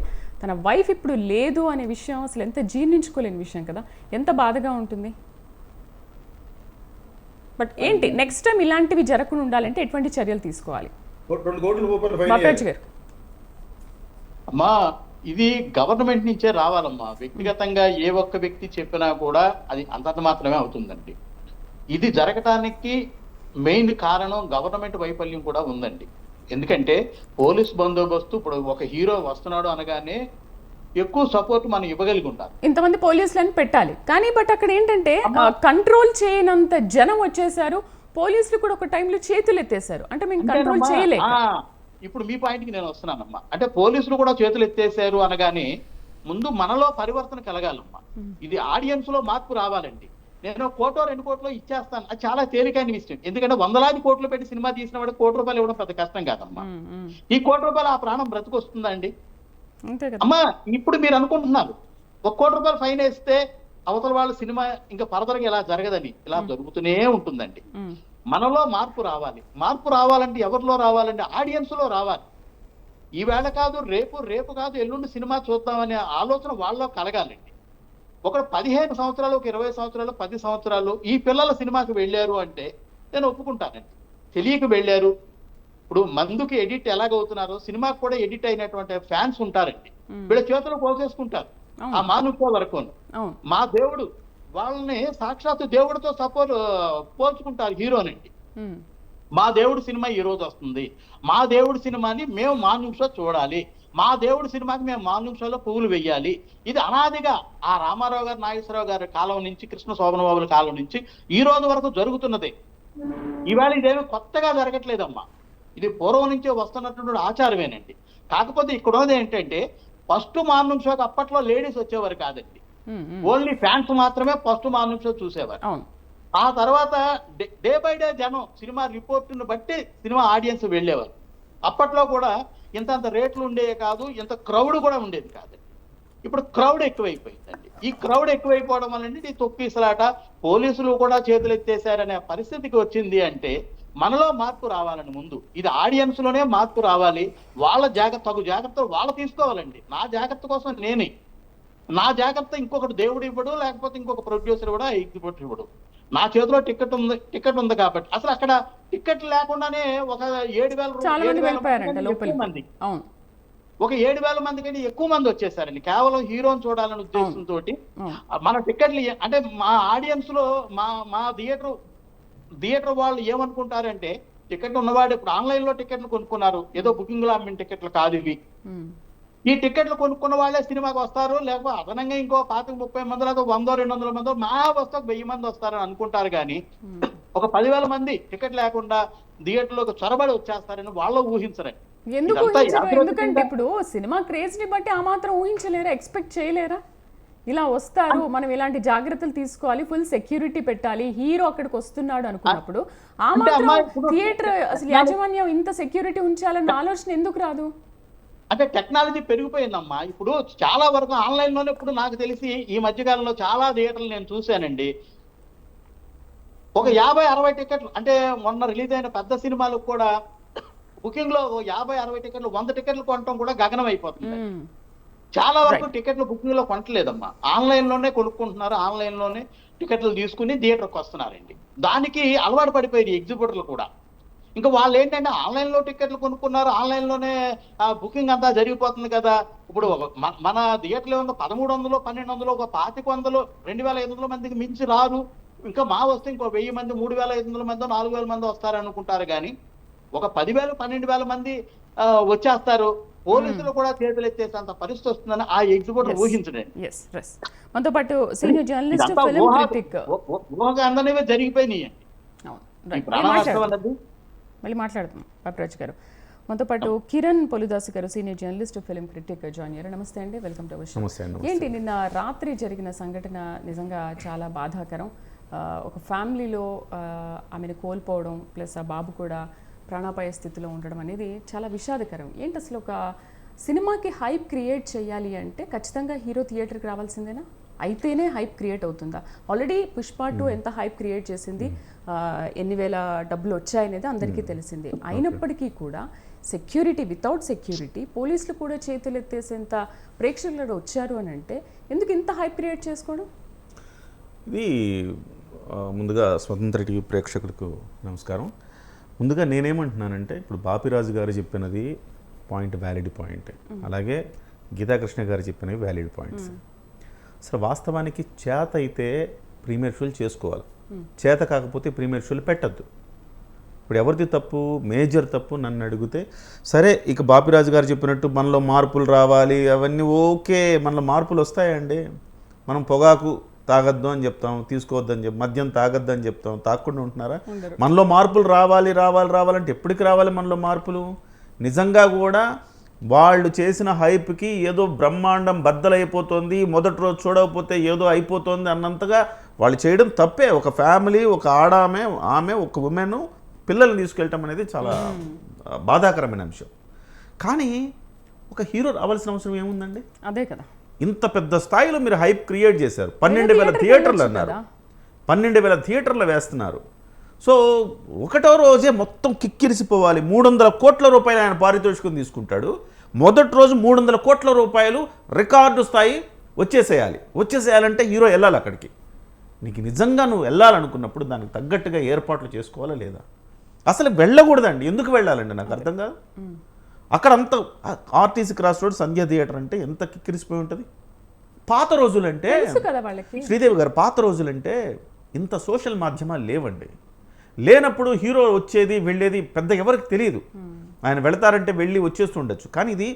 తన వైఫ్ ఇప్పుడు లేదు అనే విషయం అసలు ఎంత జీర్ణించుకోలేని విషయం కదా, ఎంత బాధగా ఉంటుంది. బట్ ఏంటి నెక్స్ట్ టైం ఇలాంటివి జరగకుండా ఉండాలంటే ఎటువంటి చర్యలు తీసుకోవాలి? 2 కోట్ల రూపాయలు ఫైన్ బాపరాజు గారు. అమ్మా, ఇది గవర్నమెంట్ నుంచే రావాలమ్మా. వ్యక్తిగతంగా ఏ ఒక్క వ్యక్తి చెప్పినా కూడా అది అంతంత మాత్రమే అవుతుందండి. ఇది జరగటానికి మెయిన్ కారణం గవర్నమెంట్ వైఫల్యం కూడా ఉందండి. ఎందుకంటే పోలీస్ బందోబస్తు, ఇప్పుడు ఒక హీరో వస్తున్నాడు అనగానే ఎక్కువ సపోర్ట్ మనం ఇవ్వగలిగి ఉంటారు. ఇంతమంది పోలీసులను పెట్టాలి కానీ, బట్ అక్కడ ఏంటంటే కంట్రోల్ చేయనంత జనం వచ్చేసారు. పోలీసులు కూడా ఒక టైంలో చేతులు ఎత్తేసారు. అంటే మేము కంట్రోల్ చేయలేక. ఇప్పుడు మీ పాయింట్కి నేను వస్తున్నానమ్మా. అంటే పోలీసులు కూడా చేతులు ఎత్తేసారు అనగానే ముందు మనలో పరివర్తన కలగాలమ్మా. ఇది ఆడియన్స్ లో మార్పు రావాలండి. నేను 1 కోటో 2 కోట్లో ఇచ్చేస్తాను, అది చాలా తేలికైన విషయం. ఎందుకంటే 100,000 కోట్లు పెట్టి సినిమా తీసిన వాడు 1 కోటి రూపాయలు ఇవ్వడం పెద్ద కష్టం కాదమ్మా. ఈ 1 కోటి రూపాయలు ఆ ప్రాణం బ్రతుకొస్తుందండి అమ్మా. ఇప్పుడు మీరు అనుకుంటున్నారు 1 కోటి రూపాయలు ఫైన్ వేస్తే అవతల వాళ్ళ సినిమా ఇంకా ఫర్దర్గా ఇలా జరగదని. ఇలా జరుగుతూనే ఉంటుందండి. మనలో మార్పు రావాలి. మార్పు రావాలంటే ఎవరిలో రావాలంటే ఆడియన్స్ లో రావాలి. ఈవేళ కాదు, రేపు కాదు, ఎల్లుండి సినిమా చూద్దామనే ఆలోచన వాళ్ళలో కలగాలండి. ఒకడు 15 సంవత్సరాలు, 20 సంవత్సరాలు, 10 సంవత్సరాలు ఈ పిల్లల సినిమాకి వెళ్ళారు అంటే నేను ఒప్పుకుంటానండి. తెలియక వెళ్ళారు. ఇప్పుడు మందుకి ఎడిట్ ఎలాగవుతున్నారో సినిమాకి కూడా ఎడిట్ అయినటువంటి ఫ్యాన్స్ ఉంటారండి. వీళ్ళ చేతులు పోసేసుకుంటారు ఆ మానుకో వరకు. మా దేవుడు వాళ్ళని సాక్షాత్తు దేవుడితో పోల్చుకుంటారు హీరోనండి. మా దేవుడు సినిమా ఈ రోజు వస్తుంది, మా దేవుడి సినిమాని మేము మాన్యూషో చూడాలి, మా దేవుడి సినిమాకి మేము మాన్యూషోలో పువ్వులు వెయ్యాలి. ఇది అనాదిగా ఆ రామారావు గారు, నాగేశ్వరరావు గారి కాలం నుంచి, కృష్ణ శోభన బాబుల కాలం నుంచి ఈ రోజు వరకు జరుగుతున్నదే. ఈవేళ ఇదేమీ కొత్తగా జరగట్లేదమ్మా. ఇది పూర్వం నుంచే వస్తున్నటువంటి ఆచారమేనండి. కాకపోతే ఇక్కడ ఉన్నది ఏంటంటే, ఫస్ట్ మార్నింగ్ షోకి అప్పట్లో లేడీస్ వచ్చేవారు కాదండి. ఓన్లీ ఫ్యాన్స్ మాత్రమే ఫస్ట్ మార్నింగ్ షో చూసేవారు. ఆ తర్వాత డే బై డే జనం సినిమా రిపోర్ట్ను బట్టి సినిమా ఆడియన్స్ వెళ్ళేవారు. అప్పట్లో కూడా ఇంతంత రేట్లు ఉండేవి కాదు, ఇంత క్రౌడ్ కూడా ఉండేది కాదు. ఇప్పుడు క్రౌడ్ ఎక్కువైపోయిందండి. ఈ క్రౌడ్ ఎక్కువైపోవడం వల్ల ఈ తొక్కిసలాట, పోలీసులు కూడా చేతులు ఎత్తేసారనే పరిస్థితికి వచ్చింది. అంటే మనలో మార్పు రావాలని ముందు ఇది ఆడియన్స్ లోనే మార్పు రావాలి. వాళ్ళ తగు జాగ్రత్తలు వాళ్ళు తీసుకోవాలండి. నా జాగ్రత్త కోసం నేనే, నా జాగ్రత్త ఇంకొకటి దేవుడు ఇవ్వడు, లేకపోతే ఇంకొక ప్రొడ్యూసర్ కూడా ఎగ్జిబ్యూటర్ ఇవ్వడు. నా చేతిలో టికెట్ ఉంది కాబట్టి. అసలు అక్కడ టికెట్ లేకుండానే ఒక 7,000 మంది, ఒక 7,000 మంది కంటే ఎక్కువ మంది వచ్చేసారండి కేవలం హీరోని చూడాలనే ఉద్దేశంతో. మన టికెట్లు అంటే మా ఆడియన్స్ లో మా థియేటర్ వాళ్ళు ఏమనుకుంటారంటే, టికెట్ ఉన్నవాడు ఇప్పుడు ఆన్లైన్ లో టికెట్లు కొనుక్కున్నారు, ఏదో బుకింగ్ లో అమ్మిన టికెట్లు కాదు ఇవి. ఈ టికెట్లు కొనుక్కున్న వాళ్ళే సినిమాకి వస్తారు, లేకపోతే అదనంగా ఇంకో 25-30 మంది, లేదా 100-200 మంది, మా వస్తే 1000 మంది వస్తారని అనుకుంటారు. కానీ ఒక 10,000 మంది టికెట్ లేకుండా థియేటర్లోకి చొరబడి వచ్చేస్తారని వాళ్ళు ఊహించరు. ఎందుకంటే ఇప్పుడు సినిమా క్రేజ్ ని బట్టి ఆ మాత్రం ఊహించలేరా, ఎక్స్పెక్ట్ చేయలేరా? ఇలా వస్తారు, మనం ఇలాంటి జాగ్రత్తలు తీసుకోవాలి, ఫుల్ సెక్యూరిటీ పెట్టాలి, హీరో అక్కడికి వస్తున్నాడు అనుకున్నప్పుడు ఆ మాత్రం థియేటర్ అసలు యాజమాన్యం ఇంత సెక్యూరిటీ ఉంచాలన్న ఆలోచన ఎందుకు రాదు? అంటే టెక్నాలజీ పెరిగిపోయిందమ్మా. ఇప్పుడు చాలా వరకు ఆన్లైన్ లోనే. ఇప్పుడు నాకు తెలిసి ఈ మధ్యకాలంలో చాలా థియేటర్లు నేను చూశానండి, ఒక 50-60 టికెట్లు. అంటే మొన్న రిలీజ్ అయిన పెద్ద సినిమాలకు కూడా బుకింగ్ లో 50-60 టికెట్లు, 100 టికెట్లు కొనటం కూడా గగనం అయిపోతుంది. చాలా వరకు టికెట్లు బుకింగ్ లో కొనట్లేదమ్మా, ఆన్లైన్ లోనే కొనుక్కుంటున్నారు, ఆన్లైన్ లోనే టికెట్లు తీసుకుని థియేటర్కి వస్తున్నారండి. దానికి అలవాటు పడిపోయింది ఎగ్జిబ్యూటర్లు కూడా. ఇంకా వాళ్ళు ఏంటంటే ఆన్లైన్ లో టికెట్లు కొనుక్కున్నారు, ఆన్లైన్ లోనే బుకింగ్ అంతా జరిగిపోతుంది కదా. ఇప్పుడు మన థియేటర్లో ఉన్న 1,300, 1,200, ఒక 2,500, 2,500 మందికి మించి రారు. ఇంకా మా వస్తే ఇంకో 1000 మంది, 3,500 మంది, 4,000 మంది వస్తారనుకుంటారు. కానీ ఒక 10,000, 12,000 మంది వచ్చేస్తారు. పోలీసులు కూడా చేతులు ఎత్తేసేంత పరిస్థితి వస్తుందని ఆ ఎగ్జిబ్యూటర్ ఊహించండి. మనతో పాటు సీనియర్ జర్నలిస్ట్, ఫిల్మ్ క్రిటిక్, ఊహగా అందరివే జరిగిపోయినాయి. మళ్ళీ మాట్లాడతాం పాపిరాజు గారు. మనతో పాటు కిరణ్ పొలుదాసు గారు, senior journalist, film critic join అయ్యారు. నమస్తే అండి, వెల్కమ్ టు అవర్ షో. ఏంటి నిన్న రాత్రి జరిగిన సంఘటన నిజంగా చాలా బాధాకరం. ఒక ఫ్యామిలీలో ఆమెను కోల్పోవడం, ప్లస్ ఆ బాబు కూడా ప్రాణాపాయ స్థితిలో ఉండడం అనేది చాలా విషాదకరం. ఏంటి అసలు ఒక సినిమాకి హైప్ క్రియేట్ చేయాలి అంటే ఖచ్చితంగా హీరో థియేటర్కి రావాల్సిందేనా? అయితేనే హైప్ క్రియేట్ అవుతుందా? ఆల్రెడీ పుష్ప 2 ఎంత హైప్ క్రియేట్ చేసింది, ఎన్ని వేల డబ్బులు వచ్చాయనేది అందరికీ తెలిసింది. అయినప్పటికీ కూడా సెక్యూరిటీ, వితౌట్ సెక్యూరిటీ పోలీసులు కూడా చేతులు ఎత్తేసేంత ప్రేక్షకులు వచ్చారు అని అంటే ఎందుకు ఇంత హైప్ క్రియేట్ చేసుకోవడం? ఇది ముందుగా స్వతంత్ర టీవీ ప్రేక్షకులకు నమస్కారం. ముందుగా నేనేమంటున్నానంటే, ఇప్పుడు బాపిరాజు గారు చెప్పినది పాయింట్ వ్యాలిడ్ పాయింట్, అలాగే గీతాకృష్ణ గారు చెప్పినవి వ్యాలిడ్ పాయింట్స్. అసలు వాస్తవానికి చేత అయితే ప్రీమియర్ షోలు చేసుకోవాలి, చేత కాకపోతే ప్రీమియర్ షోలు పెట్టద్దు. ఇప్పుడు ఎవరిది తప్పు? మేజర్ తప్పు నన్ను అడిగితే. సరే, ఇక బాపిరాజు గారు చెప్పినట్టు మనలో మార్పులు రావాలి, అవన్నీ ఓకే, మనలో మార్పులు వస్తాయండి. మనం పొగాకు తాగొద్దు అని చెప్తాం, తీసుకోవద్దని చెప్తాం, మద్యం తాగొద్దు అని చెప్తాం, తాగకుండా ఉంటున్నారా? మనలో మార్పులు రావాలంటే ఎప్పటికి రావాలి మనలో మార్పులు? నిజంగా కూడా వాళ్ళు చేసిన హైప్కి ఏదో బ్రహ్మాండం బద్దలైపోతుంది, మొదటి రోజు చూడకపోతే ఏదో అయిపోతుంది అన్నంతగా వాళ్ళు చేయడం తప్పే. ఒక ఫ్యామిలీ, ఒక ఆమె ఒక ఉమెన్ పిల్లల్ని తీసుకెళ్ళటం అనేది చాలా బాధాకరమైన అంశం. కానీ ఒక హీరో రావాల్సిన అవసరం ఏముందండి? అదే కదా, ఇంత పెద్ద స్థాయిలో మీరు హైప్ క్రియేట్ చేశారు. 12,000 థియేటర్లు అన్నారు, 12,000 థియేటర్లు వేస్తున్నారు. సో ఒకటో రోజే మొత్తం కిక్కిరిసిపోవాలి. 300 కోట్ల రూపాయలు ఆయన పారితోషికం తీసుకుంటాడు. మొదటి రోజు 300 కోట్ల రూపాయలు రికార్డు స్థాయి వచ్చేసేయాలంటే హీరో వెళ్ళాలి అక్కడికి. నీకు నిజంగా నువ్వు వెళ్ళాలనుకున్నప్పుడు దానికి తగ్గట్టుగా ఏర్పాట్లు చేసుకోవాలా లేదా? అసలు వెళ్ళకూడదండి. ఎందుకు వెళ్ళాలండి నాకు అర్థం కాదు. అక్కడ అంత ఆర్టీసీ క్రాస్ రోడ్, సంధ్య థియేటర్ అంటే ఎంత కిక్కిరిసిపోయి ఉంటుంది. పాత రోజులంటే శ్రీదేవి గారు, పాత రోజులంటే ఇంత సోషల్ మాధ్యమాలు లేవండి. లేనప్పుడు హీరో వచ్చేది వెళ్ళేది పెద్ద ఎవరికి తెలియదు. ఆయన వెళతారంటే వెళ్ళి వచ్చేస్తుండొచ్చు. కానీ ఇది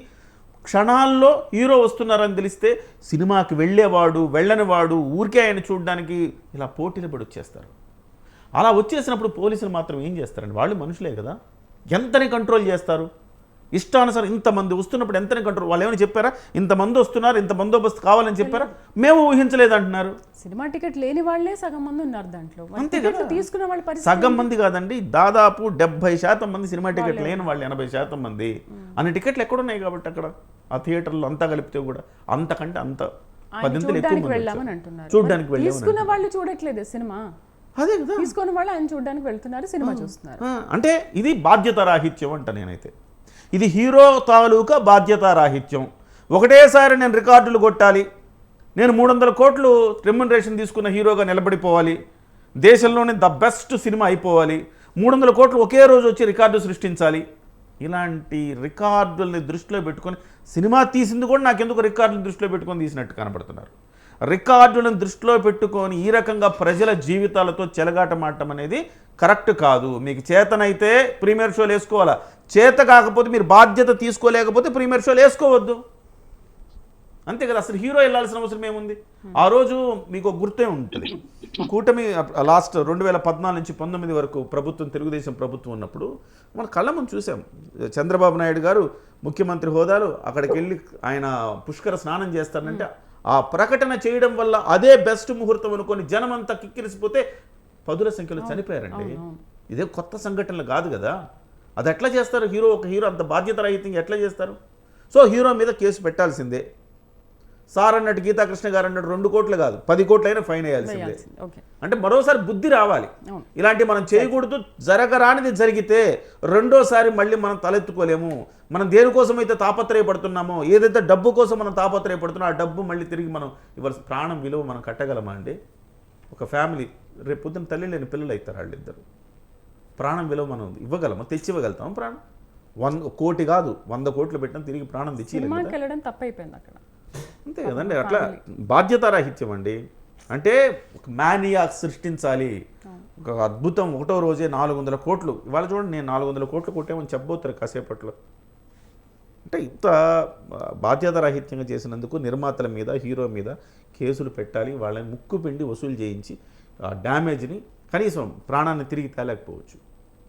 క్షణాల్లో హీరో వస్తున్నారని తెలిస్తే సినిమాకి వెళ్ళేవాడు, వెళ్ళనివాడు, ఊరికే ఆయన చూడడానికి ఇలా పోటీలు పడి వచ్చేస్తారు. అలా వచ్చేసినప్పుడు పోలీసులు మాత్రం ఏం చేస్తారండి? వాళ్ళు మనుషులే కదా, ఎంతని కంట్రోల్ చేస్తారు? ఇష్టానుసారం ఇంతమంది వస్తున్నప్పుడు ఎంతని కంట్రోల్, వాళ్ళు ఏమైనా చెప్పారా ఇంతమంది వస్తున్నారు ఇంత బందోబస్తు కావాలని చెప్పారా? మేము ఊహించలేదు అంటున్నారు. సినిమా టికెట్ లేని వాళ్ళే సగం మంది ఉన్నారు దాంట్లో. మరి అంతే టికెట్లు కదా. తీసుకున్న వాళ్ళ పరిస్థితి సగం మంది కాదండి, దాదాపు 70% మంది సినిమా టికెట్ లేని వాళ్ళు 80% మంది. అన్ని టికెట్లు ఎక్కడున్నాయి కాబట్టి అక్కడ ఆ థియేటర్లో అంతా కలిపితే కూడా అంతకంటే అంత ఆయన 10 ఎక్కువ చూడ్డానికి మంది వెళ్ళామని వచ్చారు. అంటున్నారు. చూడ్డానికి మరి తీసుకున్న వెళ్ళామని వాళ్ళు చూడట్లేదు సినిమా, అదే కదా. తీసుకున్న వాళ్ళు ఆయన చూడడానికి వెళ్తున్నారు, సినిమా చూస్తున్నారు. అంటే ఇది బాధ్యత రాహిత్యం అంట నేనైతే. ఇది హీరో తాలూకా బాధ్యత రాహిత్యం. ఒకటేసారి నేను రికార్డులు కొట్టాలి, నేను 300 కోట్లు రెమ్యునరేషన్ తీసుకున్న హీరోగా నిలబడిపోవాలి, దేశంలోనే ద బెస్ట్ సినిమా అయిపోవాలి, 300 కోట్లు ఒకే రోజు వచ్చి రికార్డు సృష్టించాలి. ఇలాంటి రికార్డుల్ని దృష్టిలో పెట్టుకొని సినిమా తీసింది కూడా నాకెందుకు రికార్డులను దృష్టిలో పెట్టుకొని తీసినట్టు కనపడుతున్నారు. రికార్డులను దృష్టిలో పెట్టుకొని ఈ రకంగా ప్రజల జీవితాలతో చెలగాటమాడటం అనేది కరెక్ట్ కాదు. మీకు చేతనైతే ప్రీమియర్ షోలు వేసుకోవాలా, చేత కాకపోతే మీరు బాధ్యత తీసుకోలేకపోతే ప్రీమియర్ షోలు వేసుకోవద్దు, అంతే కదా. అసలు హీరో వెళ్ళాల్సిన అవసరం ఏముంది? ఆ రోజు మీకు ఒక గుర్తే ఉంటుంది, కూటమి లాస్ట్ 2014 నుంచి 19 వరకు ప్రభుత్వం, తెలుగుదేశం ప్రభుత్వం ఉన్నప్పుడు మన కళ్ళ ముందు చూసాం. చంద్రబాబు నాయుడు గారు ముఖ్యమంత్రి హోదాలో అక్కడికి వెళ్ళి ఆయన పుష్కర స్నానం చేస్తారంటే ఆ ప్రకటన చేయడం వల్ల అదే బెస్ట్ ముహూర్తం అనుకొని జనం అంతా కిక్కిరిసిపోతే 10ల సంఖ్యలో చనిపోయారండి. ఇదే కొత్త సంఘటనలు కాదు కదా. అది ఎట్లా చేస్తారు? ఒక హీరో అంత బాధ్యత రహితంగా ఎట్లా చేస్తారు? సో హీరో మీద కేసు పెట్టాల్సిందే. సార్ అన్నట్టు గీతాకృష్ణ గారు అన్నట్టు 2 కోట్లు కాదు 10 కోట్లైనా ఫైన్ వేయాల్సిందే. అంటే మరోసారి బుద్ధి రావాలి. ఇలాంటి మనం చేయకూడదు, జరగరానిది జరిగితే రెండోసారి మళ్ళీ మనం తలెత్తుకోలేము. మనం దేనికోసం అయితే తాపత్రయపడుతున్నామో, ఏదైతే డబ్బు కోసం మనం తాపత్రయపడుతున్నామో ఆ డబ్బు మళ్ళీ తిరిగి మనం ఇవ్వాల్సిన ప్రాణం విలువ మనం కట్టగలమా అండి? ఒక ఫ్యామిలీ రేపు పొద్దున్న తల్లి లేని పిల్లలు అవుతారు వాళ్ళిద్దరు, ప్రాణం విలువ మనం ఇవ్వగలమా? తెచ్చి ఇవ్వగలుగుతాం ప్రాణం? 100 కోటి కాదు 100 కోట్లు పెట్టినా తిరిగి ప్రాణం తెచ్చి వెళ్ళడం తప్పైపోయింది అక్కడ, అంతే కదండి. అట్లా బాధ్యతారాహిత్యం అండి. అంటే ఒక మానియా సృష్టించాలి. ఒక అద్భుతం ఒకటో రోజే 400 కోట్లు, ఇవాళ చూడండి నేను 400 కోట్లు కొట్టామని చెప్పబోతారు కాసేపట్లో. అంటే ఇంత బాధ్యతారాహిత్యంగా చేసినందుకు నిర్మాతల మీద, హీరో మీద కేసులు పెట్టాలి, వాళ్ళని ముక్కు పిండి వసూలు చేయించి ఆ డ్యామేజ్ని కనీసం ప్రాణాన్ని తిరిగి తేలేకపోవచ్చు,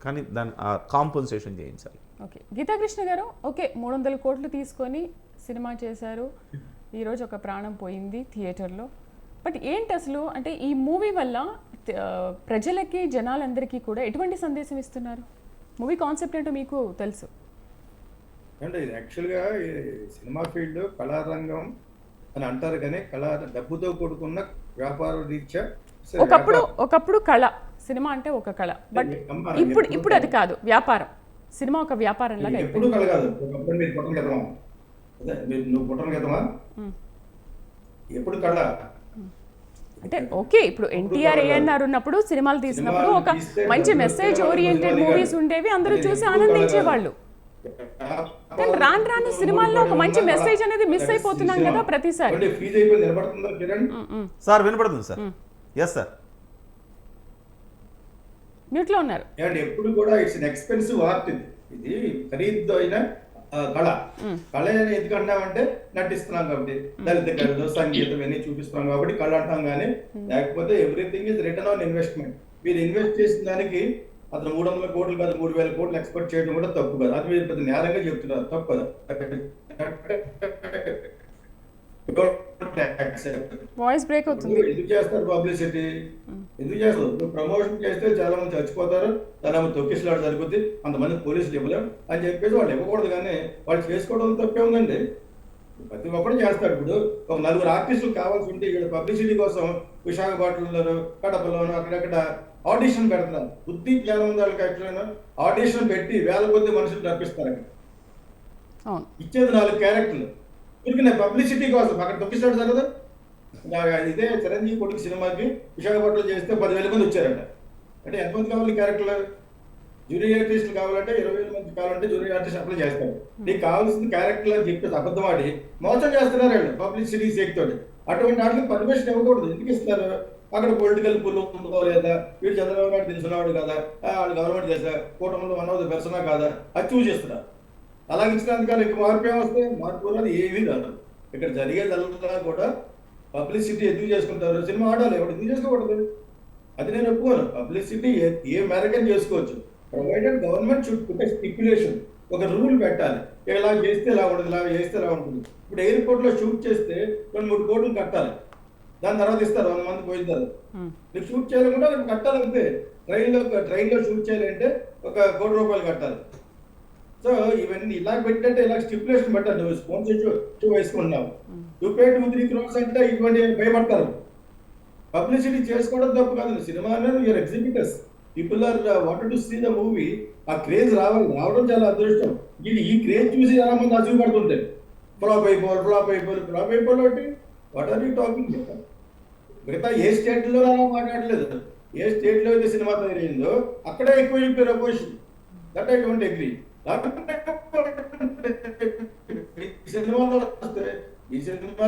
కానీ దాన్ని ఆ కాంపన్సేషన్ చేయించాలి. ఓకే గీతాకృష్ణ గారు, ఓకే 300 కోట్లు తీసుకొని సినిమా చేశారు, ఈరోజు ఒక ప్రాణం పోయింది థియేటర్లో. బట్ ఏంటి అసలు అంటే ఈ మూవీ వల్ల ప్రజలకి, జనాలందరికీ కూడా ఎటువంటి సందేశం ఇస్తున్నారు? మూవీ కాన్సెప్ట్ ఏంటో మీకు తెలుసు అంటే యాక్చువల్గా సినిమా ఫీల్డ్ కళారంగం అని అంటారు, కానీ డబ్బుతో కూడుకున్న వ్యాపార రీత్యా ఒకప్పుడు కళ, సినిమా అంటే ఒక కళ. బట్ ఇప్పుడు అది కాదు, వ్యాపారం. సినిమా ఒక వ్యాపారం లాగా ఎప్పుడు కళ కాదు. ఒకప్పుడు మీరు పుట్టం కదమా, అదే నువ్వు పుట్టం కదమా, ఎప్పుడు కళ అంటే ఓకే. ఇప్పుడు ఎన్టీఆర్ ఏఎన్ఆర్ ఉన్నప్పుడు సినిమాలు తీసినప్పుడు ఒక మంచి మెసేజ్ ఓరియంటెడ్ మూవీస్ ఉండేవి, అందరూ చూసి ఆనందించేవాళ్ళు. కానీ రాను సినిమాల్లో ఒక మంచి మెసేజ్ అనేది మిస్ అయిపోతున్నాం కదా ప్రతిసారి. సార్ వినపడుతుంది సార్. ఎస్ సార్, మ్యూట్ లో ఉన్నారు. ఎప్పుడు కూడా ఇట్స్ ఎక్స్పెన్సివ్ ఆర్ట్. ఇది ఖరీదైన కళ. కళ ఎందుకంటామంటే నటిస్తున్నాం కాబట్టి, దళిత కళలు, సంగీతం ఇవన్నీ చూపిస్తున్నాం కాబట్టి కళ అంటాం. కానీ లేకపోతే everything is return on investment. మీరు ఇన్వెస్ట్ చేసిన దానికి అతను 300 కోట్లు కాదు 3000 కోట్లు ఎక్స్పెక్ట్ చేయడం కూడా తప్పు కదా. అది మీరు పెద్ద నేరంగా చెప్తున్నారు, తప్పు కదా. వాయిస్ బ్రేక్ అవుతుంది. ఎందుకు చేస్తారు పబ్లిసిటీ? ఎందుకు చేస్తారు? నువ్వు ప్రమోషన్ చేస్తే చాలా మంది చచ్చిపోతారు, చాలా మంది తొక్కిసలాడు జరుగుతుంది, అంతమంది పోలీసులు ఇవ్వలేము అని చెప్పేసి వాళ్ళు ఇవ్వకూడదు. కానీ వాళ్ళు చేసుకోవడం తప్పే ఉందండి. ప్రతి ఒక్కరు చేస్తాడు. ఇప్పుడు ఒక 4 ఆర్టిస్టులు కావాల్సి ఉంటే ఇక్కడ పబ్లిసిటీ కోసం విశాఖపట్నంలోను, కడపలోను, అక్కడక్కడ ఆడిషన్ పెడతారు. బుద్ధి జ్ఞానం ఉంది వాళ్ళకి. యాక్చువల్గా ఆడిషన్ పెట్టి వేల కొద్ది మనుషులు తప్పిస్తారు. ఇచ్చేది 4 క్యారెక్టర్లు ఊరికిన పబ్లిసిటీ కోసం. అక్కడ తొక్కిస్తాడు జరగదు. ఇదే చిరంజీవి కొడుకు సినిమాకి విశాఖపట్నం చేస్తే 10,000 మంది వచ్చారంట. అంటే ఎంతమంది కావాలి క్యారెక్టర్లు? జూనియర్ ఆర్టిస్టులు కావాలంటే 20,000 మంది కావాలంటే జూనియర్ ఆర్టిస్ట్ అప్లై చేస్తారు. నీకు కావాల్సిన క్యారెక్టర్లు అని చెప్పేసి అబద్ధమాడి మోసం చేస్తున్నారు వాళ్ళు పబ్లిసిటీ సేక్తోటి. అటువంటి వాటికి పర్మిషన్ ఇవ్వకూడదు. ఎందుకు ఇస్తారు? అక్కడ పొలిటికల్ పుల్ ఉందో లేదా, వీడు చంద్రబాబు నాయుడు తెలిసినవాడు కదా, వాళ్ళు గవర్నమెంట్ చేసా కూటమిలో మనోది పెర్సనా కాదా, అది చూసిస్తున్నారు. అలాగే ఇచ్చినందుకని ఇంక మార్పు ఏమొస్తే మార్పు అనేది ఏమీ రాదు. ఇక్కడ జరిగేదల్లా కూడా పబ్లిసిటీ ఎందుకు చేసుకుంటారు? సినిమా ఆడాలి, ఎవరు ఎందుకు చేసుకోకూడదు? అది నేను ఒప్పుకోను. పబ్లిసిటీ ఏ మేరకని చేసుకోవచ్చు, provided government should put a stipulation. ఒక రూల్ పెట్టాలి. ఇలా చేస్తే ఇలా ఉంటుంది, ఇలా చేస్తే ఇలా ఉంటుంది. ఇప్పుడు ఎయిర్పోర్ట్ లో షూట్ చేస్తే 2-3 కోట్లు కట్టాలి, దాని తర్వాత ఇస్తారు 100 మంది పోయిన తర్వాత. మీరు షూట్ చేయాలనుకుంటే అది కట్టాలి అంతే. ట్రైన్లో షూట్ చేయాలంటే 1 కోటి రూపాయలు కట్టాలి. సో ఇవన్నీ ఇలా పెట్టినట్టే ఇలా స్టిపులేషన్ పెట్టాలి. నువ్వు స్పాన్సర్షిప్ వేసుకుంటున్నావు, యూ పే 2-3 crores అంటే ఇటువంటి భయపడతారు. పబ్లిసిటీ చేసుకోవడం తప్పు కాదు. Cinema you are exhibitors, people are wanted to see the movie. ఆ క్రేజ్ రావడం చాలా అదృష్టం. ఈ క్రేజ్ చూసి చాలా మంది అసలు పడుతుంటారు. ఫ్లాప్ అయిపోవాలి అంటే వాట్ ఆర్ యూ టాకింగ్? మిగతా ఏ స్టేట్లో అలా మాట్లాడలేదు. ఏ స్టేట్లో అయితే సినిమా తయారైందో అక్కడే ఎక్కువ చెప్పారు opposition. That I don't agree. సినిమాలో వస్తే ఈ సినిమా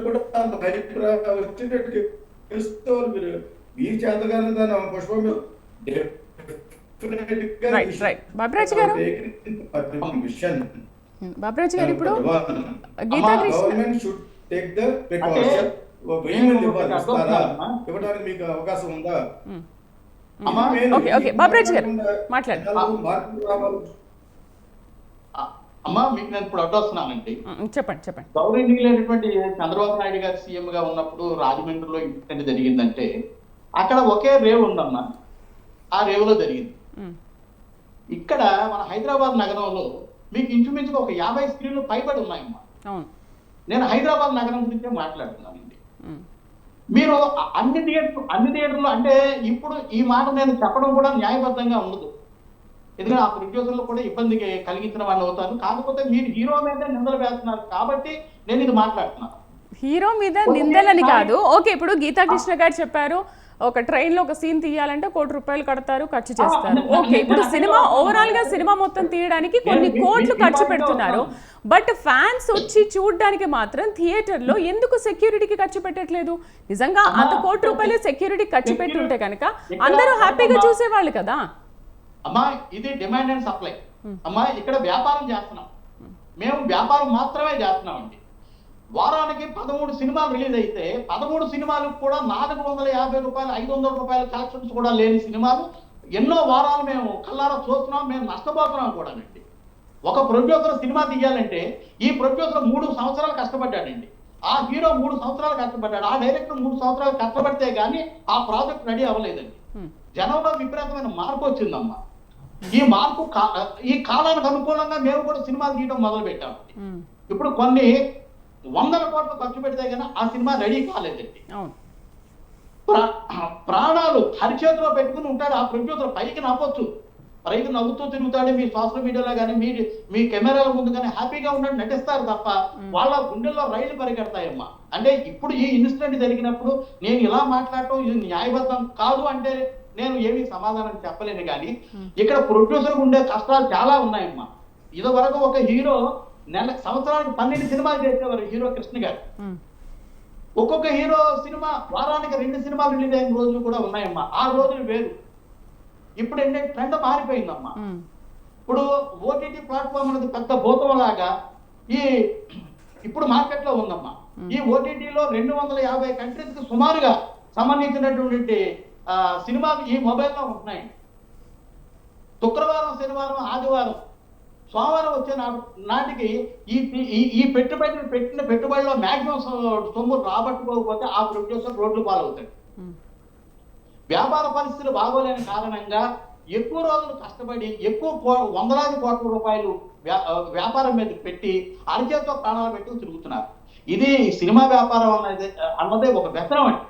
కూడా అంత వచ్చేటట్టు తెలుసుకోవాలి. మీరు ఈ చేతగానే దాని పుష్పం బాబురాజు గారు ఇప్పుడు government should take the precaution. ఇవ్వడానికి మీకు అవకాశం ఉందా? బాబురాజు గారు మాట్లాడండి. అమ్మా మీకు నేను ఇప్పుడు అడ్డొస్తున్నానండి. చెప్పండి. గౌరవనీయులైనటువంటి చంద్రబాబు నాయుడు గారు సీఎం గా ఉన్నప్పుడు రాజమండ్రిలో ఇన్సిడెంట్ జరిగిందంటే అక్కడ ఒకే రేవు ఉందమ్మా, ఆ రేవులో జరిగింది. ఇక్కడ మన హైదరాబాద్ నగరంలో మీకు ఇంచుమించుగా ఒక 50 స్క్రీన్లు పైబడి ఉన్నాయమ్మా. నేను హైదరాబాద్ నగరం గురించే మాట్లాడుతున్నానండి. మీరు అన్ని థియేటర్లు అంటే ఇప్పుడు ఈ మాట నేను చెప్పడం కూడా న్యాయబద్ధంగా ఉండదు, ఎందుకంటే ఆ ప్రొడ్యూసర్లు కూడా ఇబ్బంది కలిగించిన వాళ్ళు అవుతారు. కాకపోతే మీరు హీరో మీద నిందలు వేస్తున్నారు కాబట్టి నేను ఇది మాట్లాడుతున్నాను. హీరో మీద నిందలని కాదు. ఓకే, ఇప్పుడు గీతా కృష్ణ గారు చెప్పారు ఒక ట్రైన్ లో ఒక సీన్ తీయాలంటే 1 కోటి రూపాయలు కడతారు, ఖర్చు చేస్తారు. ఓకే, ఇప్పుడు సినిమా ఓవరాల్ గా సినిమా మొత్తం తీయడానికి కొన్ని కోట్లు ఖర్చు పెడుతున్నారు. బట్ ఫ్యాన్స్ వచ్చి చూడడానికి మాత్రం థియేటర్ లో ఎందుకు సెక్యూరిటీకి ఖర్చు పెట్టట్లేదు? నిజంగా అంత 1 కోటి రూపాయలు సెక్యూరిటీ ఖర్చు పెట్టి ఉంటే కనుక అందరూ హ్యాపీగా చూసేవాళ్ళు కదా. అమ్మా ఇది డిమాండ్ అండ్ సప్లై. అమ్మా ఇక్కడ వ్యాపారం చేస్తున్నాం, మేము వ్యాపారం మాత్రమే చేస్తున్నామండి. వారానికి 13 సినిమాలు రిలీజ్ అయితే 13 సినిమాలకు కూడా 450 రూపాయలు 500 రూపాయల కలెక్షన్స్ కూడా లేని సినిమాలు ఎన్నో వారాలు మేము కల్లారా చూస్తున్నాం. మేము నష్టపోతున్నాం కూడా అండి. ఒక ప్రొడ్యూసర్ సినిమా తీయాలంటే ఈ ప్రొడ్యూసర్ 3 సంవత్సరాలు కష్టపడ్డాడండి, ఆ హీరో 3 సంవత్సరాలు కష్టపడ్డాడు, ఆ డైరెక్టర్ 3 సంవత్సరాలు కష్టపడితే కానీ ఆ ప్రాజెక్ట్ రెడీ అవ్వలేదండి. జనంలో విపరీతమైన మార్పు వచ్చిందమ్మా. ఈ మార్పు ఈ కాలానికి అనుకూలంగా మేము కూడా సినిమాలు తీయడం మొదలు పెట్టాము. ఇప్పుడు కొన్ని 100 కోట్లు ఖర్చు పెడితే కానీ ఆ సినిమా రెడీ కాలేదండి. ప్రాణాలు హరిచేతిలో పెట్టుకుని ఉంటాడు ఆ ప్రొడ్యూసర్. పైకి నవ్వుతూ తిరుగుతాడు, మీ సోషల్ మీడియాలో కానీ మీ కెమెరాల ముందు కానీ హ్యాపీగా ఉన్నట్టు నటిస్తారు తప్ప వాళ్ళ గుండెల్లో రైళ్లు పరిగెడతాయమ్మా. అంటే ఇప్పుడు ఈ ఇన్సిడెంట్ జరిగినప్పుడు నేను ఇలా మాట్లాడటం ఇది న్యాయబద్ధం కాదు అంటే నేను ఏమీ సమాధానం చెప్పలేను. కానీ ఇక్కడ ప్రొడ్యూసర్ ఉండే కష్టాలు చాలా ఉన్నాయమ్మా. ఇది వరకు ఒక హీరో సంవత్సరానికి 12 సినిమాలు చేసేవారు హీరో కృష్ణ గారు. ఒక్కొక్క హీరో సినిమా వారానికి 2 సినిమాలు రిలీజ్ అయిన రోజులు కూడా ఉన్నాయమ్మా. ఆ రోజులు వేరు. ఇప్పుడు ఏంటంటే ట్రెండ్ మారిపోయిందమ్మా. ఇప్పుడు ఓటీటీ ప్లాట్ఫామ్ అనేది పెద్ద భూతం లాగా ఇప్పుడు మార్కెట్ లో ఉందమ్మా. ఈ ఓటీటీలో 250 కంట్రీస్ కి సుమారుగా సంబంధించినటువంటి సినిమాలు ఈ మొబైల్లో ఉంటున్నాయి. శుక్రవారం, శనివారం, ఆదివారం, సోమవారం వచ్చే నాటికి ఈ పెట్టిన పెట్టుబడిలో మాక్సిమం సొమ్ము రాబట్టుకోకపోతే ఆ ప్రొడ్యూసర్ రోడ్లు పాలవుతాడు. వ్యాపార పరిస్థితులు బాగోలేని కారణంగా ఎక్కువ రోజులు కష్టపడి ఎక్కువ వందలాది కోట్ల రూపాయలు వ్యాపారం మీద పెట్టి అరిచేతో ప్రాణాలు పెట్టుకుని తిరుగుతున్నారు. ఇది సినిమా వ్యాపారం అన్నదే ఒక వ్యసనం అండి.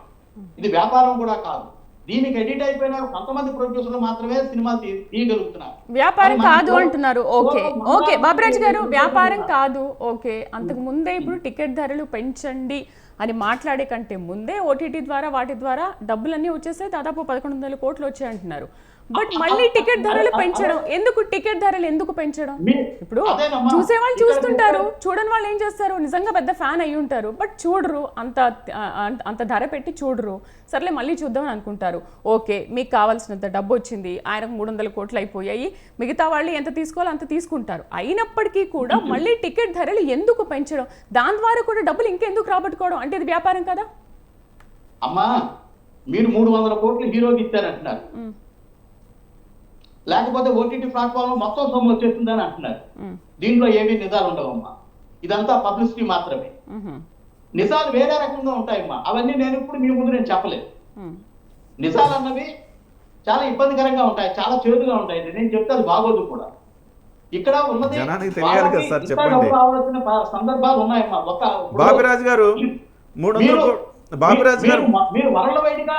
ఇది వ్యాపారం కూడా కాదు. దీనికి ఎడిట్ అయిపోయిన కొంతమంది ప్రొడ్యూసర్లు మాత్రమే సినిమా తీయగలుగుతున్నారు. వ్యాపారం కాదు అంటున్నారు. ఓకే బాబురాజు గారు, వ్యాపారం కాదు. ఓకే, అంతకు ముందే ఇప్పుడు టికెట్ ధరలు పెంచండి అని మాట్లాడే కంటే ముందే ఓటీటీ ద్వారా వాటి ద్వారా డబ్బులన్నీ వచ్చేసాయి, దాదాపు 1100 కోట్లు వచ్చాయి అంటున్నారు. బట్ మళ్ళీ టికెట్ ధరలు పెంచడం ఎందుకు? టికెట్ ధరలు ఎందుకు పెంచడం? ఇప్పుడు చూసే వాళ్ళు చూస్తుంటారు, చూడని వాళ్ళు ఏం చేస్తారు? నిజంగా పెద్ద ఫ్యాన్ అయి ఉంటారు, బట్ చూడరు, అంత ధర పెట్టి చూడరు. సర్లే మళ్ళీ చూద్దామని అనుకుంటారు. ఓకే, మీకు కావాల్సినంత డబ్బు వచ్చింది, ఆయనకు 300 కోట్లు అయిపోయాయి, మిగతా వాళ్ళు ఎంత తీసుకోవాలో అంత తీసుకుంటారు. అయినప్పటికీ కూడా మళ్ళీ టికెట్ ధరలు ఎందుకు పెంచడం? దాని ద్వారా కూడా డబ్బులు ఇంకెందుకు రాబట్టుకోవడం? అంటే ఇది వ్యాపారం కదా అమ్మా. మీరు 300 కోట్లు హీరోకి ఇచ్చారంటున్నారు. లేకపోతే ఓటీటీ ప్లాట్ఫామ్ మొత్తం సొమ్ము వచ్చేస్తుందని అంటున్నారు. దీంట్లో ఏమీ నిజాలు ఉండవమ్మా, ఇదంతా పబ్లిసిటీ మాత్రమే. నిజాలు వేరే రకంగా ఉంటాయమ్మా, అవన్నీ నేను ఇప్పుడు మీ ముందు నేను చెప్పలేదు. నిజాలు అన్నవి చాలా ఇబ్బందికరంగా ఉంటాయి, చాలా చేదుగా ఉంటాయి. నేను చెప్తే అది బాగోదు కూడా. ఇక్కడ ఉన్నది రావాల్సిన సందర్భాలు ఉన్నాయమ్మా. బాపిరాజు గారు మీరు వరల్డ్ వైడ్ గా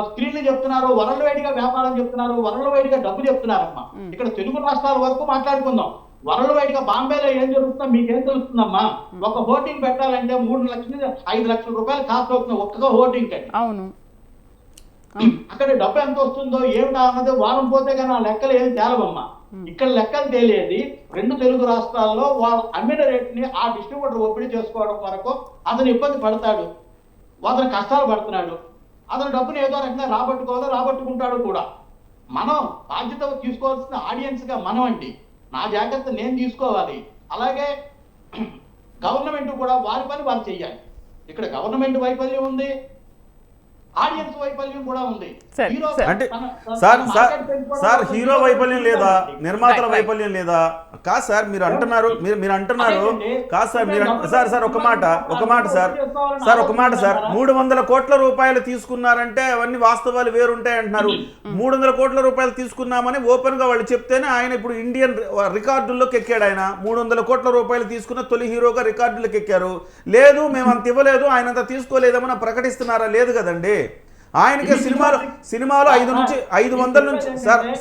స్క్రీన్లు చెప్తున్నారు, వరల్డ్ వైడ్ గా వ్యాపారం చెప్తున్నారు, వరల్డ్ వైడ్ గా డబ్బు చెప్తున్నారమ్మా. ఇక్కడ తెలుగు రాష్ట్రాల వరకు మాట్లాడుకుందాం. వరల్డ్ వైడ్ గా బాంబేలో ఏం జరుగుతుందో మీకేం తెలుస్తుందమ్మా? ఒక హోర్డింగ్ పెట్టాలంటే 3 లక్షలు 5 లక్షల రూపాయలు కాస్ట్ అవుతుంది ఒక్క హోర్డింగ్ కంటే. అవును, అక్కడ డబ్బు ఎంత వస్తుందో ఏమిటా అన్నది వారం పోతే కానీ ఆ లెక్కలు ఏం తేలవమ్మా. ఇక్కడ లెక్కలు తేలేది 2 తెలుగు రాష్ట్రాల్లో వాళ్ళు అమ్మిన రేట్ ని ఆ డిస్ట్రిబ్యూటర్ ఒప్పిడి చేసుకోవడం వరకు అతను ఇబ్బంది పడతాడు, అతను కష్టాలు పడుతున్నాడు. అతను డబ్బుని ఏదో రకంగా రాబట్టుకుంటాడు కూడా. మనం బాధ్యత తీసుకోవాల్సిన ఆడియన్స్ గా మనం అండి, నా జాగ్రత్త నేను తీసుకోవాలి. అలాగే గవర్నమెంట్ కూడా వారి పని వారు చెయ్యాలి. ఇక్కడ గవర్నమెంట్ వైఫల్యం ఉంది, ఆడియన్స్ వైఫల్యం కూడా ఉంది. అంటే సార్ హీరో వైఫల్యం లేదా, నిర్మాతల వైఫల్యం లేదా? కాదు సార్, మీరు అంటున్నారు కాదు సార్, మీరు సార్ ఒక మాట సార్ 300 కోట్ల రూపాయలు తీసుకున్నారంటే అవన్నీ వాస్తవాలు వేరుంటాయి అంటున్నారు. 300 కోట్ల రూపాయలు తీసుకున్నామని ఓపెన్ గా వాళ్ళు చెప్తేనే ఆయన ఇప్పుడు ఇండియన్ రికార్డుల్లోకి ఎక్కాడు. ఆయన 300 కోట్ల రూపాయలు తీసుకున్న తొలి హీరోగా రికార్డులకు ఎక్కారు. లేదు మేము అంత ఇవ్వలేదు, ఆయన అంత తీసుకోలేదేమని ప్రకటిస్తున్నారా? లేదు కదండి. ఆయనకి సినిమాలో 500 నుంచి 500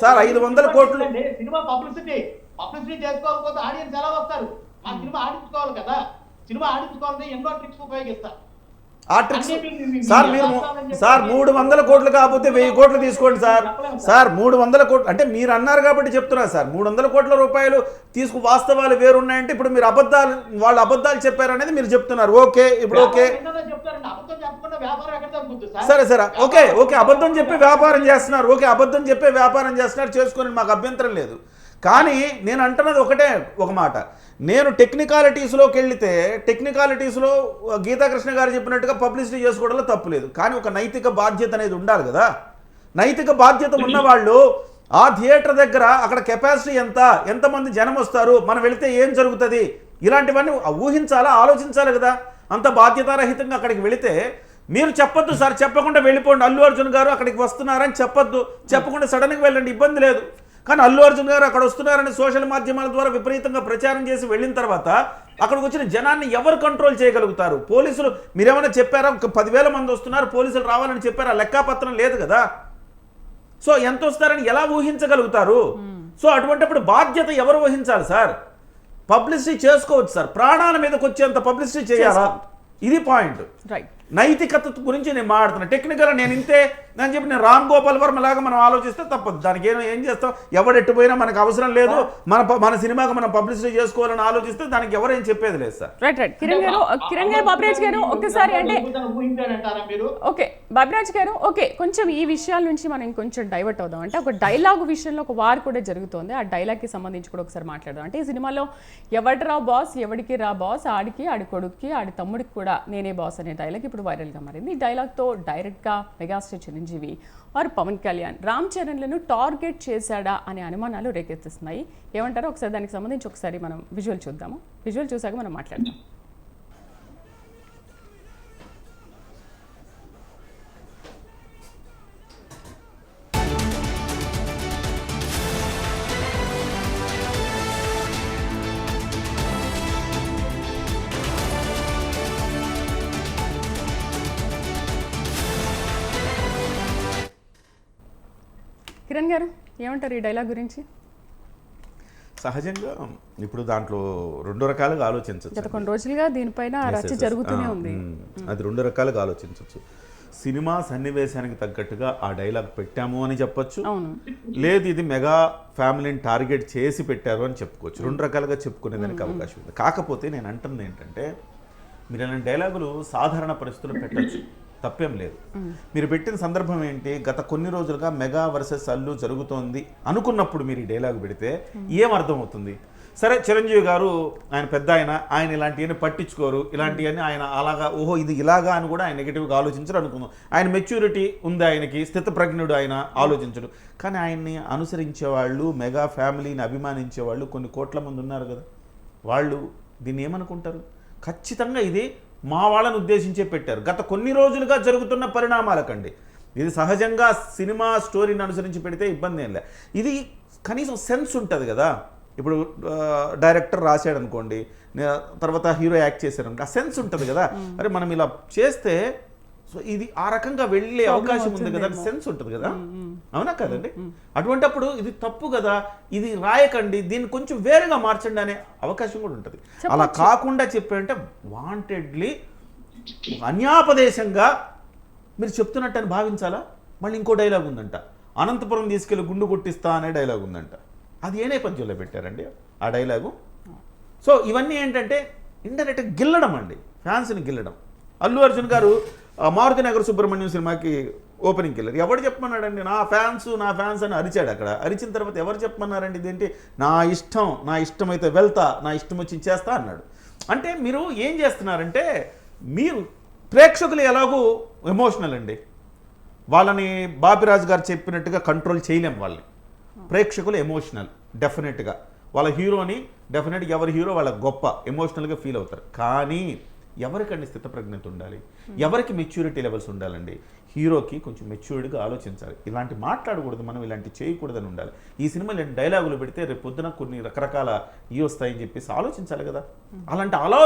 సార్ 500 కోట్లు. సినిమా పబ్లిసిటీ చేసుకోకపోతే ఆడియన్స్ ఎలా వస్తారు? ఆ సినిమా ఆడించుకోవాలి కదా, సినిమా ఆడించుకోవాలంటే ఎన్నో ట్రిక్స్ ఉపయోగిస్తారు. ఆ ట్రిక్స్ సార్ మీరు 300 కోట్లు కాకపోతే 1000 కోట్లు తీసుకోండి సార్ 300 కోట్లు అంటే మీరు అన్నారు కాబట్టి చెప్తున్నారు సార్. 300 కోట్ల రూపాయలు వాస్తవాలు వేరున్నాయంటే ఇప్పుడు మీరు వాళ్ళు అబద్ధాలు చెప్పారనేది మీరు చెప్తున్నారు. ఓకే, ఇప్పుడు ఓకే సరే ఓకే అబద్ధం చెప్పి వ్యాపారం చేస్తున్నారు. ఓకే, అబద్ధం చెప్పే వ్యాపారం చేస్తున్నారు, చేసుకుని మాకు అభ్యంతరం లేదు. కానీ నేను అంటున్నది ఒక మాట. నేను టెక్నికాలిటీస్లోకి వెళితే టెక్నికాలిటీస్లో గీతాకృష్ణ గారు చెప్పినట్టుగా పబ్లిసిటీ చేసుకోవడంలో తప్పు లేదు. కానీ ఒక నైతిక బాధ్యత అనేది ఉండాలి కదా. నైతిక బాధ్యత ఉన్నవాళ్ళు ఆ థియేటర్ దగ్గర అక్కడ కెపాసిటీ ఎంతమంది జనం వస్తారు, మనం వెళితే ఏం జరుగుతుంది, ఇలాంటివన్నీ ఊహించాలా, ఆలోచించాలి కదా. అంత బాధ్యతారహితంగా అక్కడికి వెళితే మీరు చెప్పొద్దు సార్, చెప్పకుండా వెళ్ళిపోండి. అల్లు అర్జున్ గారు అక్కడికి వస్తున్నారని చెప్పొద్దు, చెప్పకుండా సడన్గా వెళ్ళండి, ఇబ్బంది లేదు. కానీ అల్లు అర్జున్ గారు అక్కడ వస్తున్నారని సోషల్ మాధ్యమాల ద్వారా విపరీతంగా ప్రచారం చేసి వెళ్ళిన తర్వాత అక్కడికి వచ్చిన జనాన్ని ఎవరు కంట్రోల్ చేయగలుగుతారు? పోలీసులు మీరేమైనా చెప్పారా? 10,000 మంది వస్తున్నారు, పోలీసులు రావాలని చెప్పారా? లెక్కాపత్రం లేదు కదా. సో ఎంత వస్తారని ఎలా ఊహించగలుగుతారు? సో అటువంటిప్పుడు బాధ్యత ఎవరు వహించాలి సార్? పబ్లిసిటీ చేసుకోవచ్చు సార్, ప్రాణాల మీదకి వచ్చేంత పబ్లిసిటీ చేయాలా? ఇది పాయింట్. నైతికత గురించి నేను మాట్లాడుతున్నా. టెక్నికల్ నేను ఇంతే అని చెప్పి నేను రామ్ గోపాల్ వర్మ లాగా మనం ఆలోచిస్తే తప్పదు. దానికి ఏం చేస్తాం? ఎవడెట్టుపోయినా మనకు అవసరం లేదు, మన సినిమాకి మనం పబ్లిసిటీ చేసుకోవాలని ఆలోచిస్తే దానికి ఎవరేం చెప్పేది లేదు సార్. రైట్ కిరణ్ గారు బాపిరాజ్ గారు ఒక్కసారి అంటే ఓకే బాపిరాజ్ గారు ఓకే కొంచెం ఈ విషయాల నుంచి మనం ఇంకొంచెం డైవర్ట్ అవుదాం. అంటే ఒక డైలాగ్ విషయంలో ఒక వార్ కూడా జరుగుతుంది. ఆ డైలాగ్కి సంబంధించి కూడా ఒకసారి మాట్లాడదాం. అంటే ఈ సినిమాలో ఎవడిరా బాస్, ఎవడికి రా బాస్, ఆడికి, ఆడి కొడుక్కి, ఆడి తమ్ముడికి కూడా నేనే బాస్ అనే డైలాగ్ ఇప్పుడు వైరల్గా మారింది. ఈ డైలాగ్తో డైరెక్ట్గా మెగాస్టార్ చిరంజీవి వారు పవన్ కళ్యాణ్ రామ్ చరణ్లను టార్గెట్ చేశాడా అనే అనుమానాలు రేకెత్తిస్తున్నాయి. ఏమంటారో ఒకసారి దానికి సంబంధించి ఒకసారి మనం విజువల్ చూద్దాము. విజువల్ చూసాక మనం మాట్లాడదాం. కిరణ్ గారు ఏమంటారు ఈ డైలాగ్ గురించి? సహజంగా ఇప్పుడు దాంట్లో 2 రకాలుగా ఆలోచించవచ్చు. గత కొన్ని రోజులుగా దీనిపైన రచన జరుగుతూనే ఉంది. అది 2 రకాలుగా ఆలోచించవచ్చు. సినిమా సన్నివేశానికి తగ్గట్టుగా ఆ డైలాగ్ పెట్టాము అని చెప్పొచ్చు, లేదు ఇది మెగా ఫ్యామిలీని టార్గెట్ చేసి పెట్టారు అని చెప్పుకోవచ్చు. 2 రకాలుగా చెప్పుకునేదానికి అవకాశం ఉంది. కాకపోతే నేను అంటుంది ఏంటంటే మీరు ఇలాంటి డైలాగులు సాధారణ పరిస్థితుల్లో పెట్టచ్చు, తప్పేం లేదు. మీరు పెట్టిన సందర్భం ఏంటి? గత కొన్ని రోజులుగా మెగా వర్సెస్ అల్లు జరుగుతోంది అనుకున్నప్పుడు మీరు ఈ డైలాగ్ పెడితే ఏం అర్థం అవుతుంది? సరే చిరంజీవి గారు ఆయన పెద్ద ఆయన ఇలాంటివన్నీ పట్టించుకోరు, ఇలాంటివన్నీ ఆయన అలాగా ఓహో ఇది ఇలాగా అని కూడా ఆయన నెగిటివ్గా ఆలోచించరు అనుకుందాం. ఆయన మెచ్యూరిటీ ఉంది, ఆయనకి స్థితప్రజ్ఞుడు, ఆయన ఆలోచించడు. కానీ ఆయన్ని అనుసరించేవాళ్ళు, మెగా ఫ్యామిలీని అభిమానించేవాళ్ళు కొన్ని కోట్ల మంది ఉన్నారు కదా, వాళ్ళు దీన్ని ఏమనుకుంటారు? ఖచ్చితంగా ఇది మా వాళ్ళని ఉద్దేశించే పెట్టారు. గత కొన్ని రోజులుగా జరుగుతున్న పరిణామాలకండి ఇది సహజంగా సినిమా స్టోరీని అనుసరించి పెడితే ఇబ్బంది ఏం లే. ఇది కనీసం సెన్స్ ఉంటుంది కదా. ఇప్పుడు డైరెక్టర్ రాశాడు అనుకోండి, తర్వాత హీరో యాక్ట్ చేశారు అనుకో, ఆ సెన్స్ ఉంటుంది కదా. అరే మనం ఇలా చేస్తే సో ఇది ఆ రకంగా వెళ్ళే అవకాశం ఉంది కదా, సెన్స్ ఉంటుంది కదా, అవునా కదండి? అటువంటిప్పుడు ఇది తప్పు కదా, ఇది రాయకండి, దీన్ని కొంచెం వేరేగా మార్చండి అనే అవకాశం కూడా ఉంటుంది. అలా కాకుండా చెప్పారంటే వాంటెడ్లీ అన్యాపదేశంగా మీరు చెప్తున్నట్టు అని భావించాలా. మళ్ళీ ఇంకో డైలాగ్ ఉందంట, అనంతపురం తీసుకెళ్ళి గుండు కొట్టిస్తా అనే డైలాగ్ ఉందంట. అది ఏ నేపథ్యంలో పెట్టారండి ఆ డైలాగు? సో ఇవన్నీ ఏంటంటే ఇండైరెక్ట్గా గిల్లడం అండి, ఫ్యాన్స్ని గిల్లడం. అల్లు అర్జున్ గారు మారుతి నగర్ సుబ్రహ్మణ్యం సినిమాకి ఓపెనింగ్కి వెళ్ళారు. ఎవరు చెప్పమన్నాడండి? నా ఫ్యాన్స్ అని అరిచాడు. అక్కడ అరిచిన తర్వాత ఎవరు చెప్పమన్నారండి? ఇదేంటి నా ఇష్టమైతే వెళ్తా, నా ఇష్టం వచ్చి చేస్తా అన్నాడు. అంటే మీరు ఏం చేస్తున్నారంటే, మీరు ప్రేక్షకులు ఎలాగూ ఎమోషనల్ అండి, వాళ్ళని బాపిరాజు గారు చెప్పినట్టుగా కంట్రోల్ చేయలేం. వాళ్ళని ప్రేక్షకులు ఎమోషనల్ డెఫినెట్గా, వాళ్ళ హీరోని డెఫినెట్గా ఎవరి హీరో వాళ్ళ గొప్ప ఎమోషనల్గా ఫీల్ అవుతారు. కానీ ఎవరికండి స్థితప్రజ్ఞత ఉండాలి, ఎవరికి మెచ్యూరిటీ లెవెల్స్ ఉండాలండి? హీరోకి కొంచెం మెచ్యూర్డ్గా ఆలోచించాలి. ఇలాంటి మాట్లాడకూడదు, మనం ఇలాంటి చేయకూడదని ఉండాలి. ఈ సినిమా ఇలాంటి డైలాగులు పెడితే రేపు పొద్దున కొన్ని రకరకాల వస్తాయని చెప్పేసి ఆలోచించాలి కదా. అలాంటి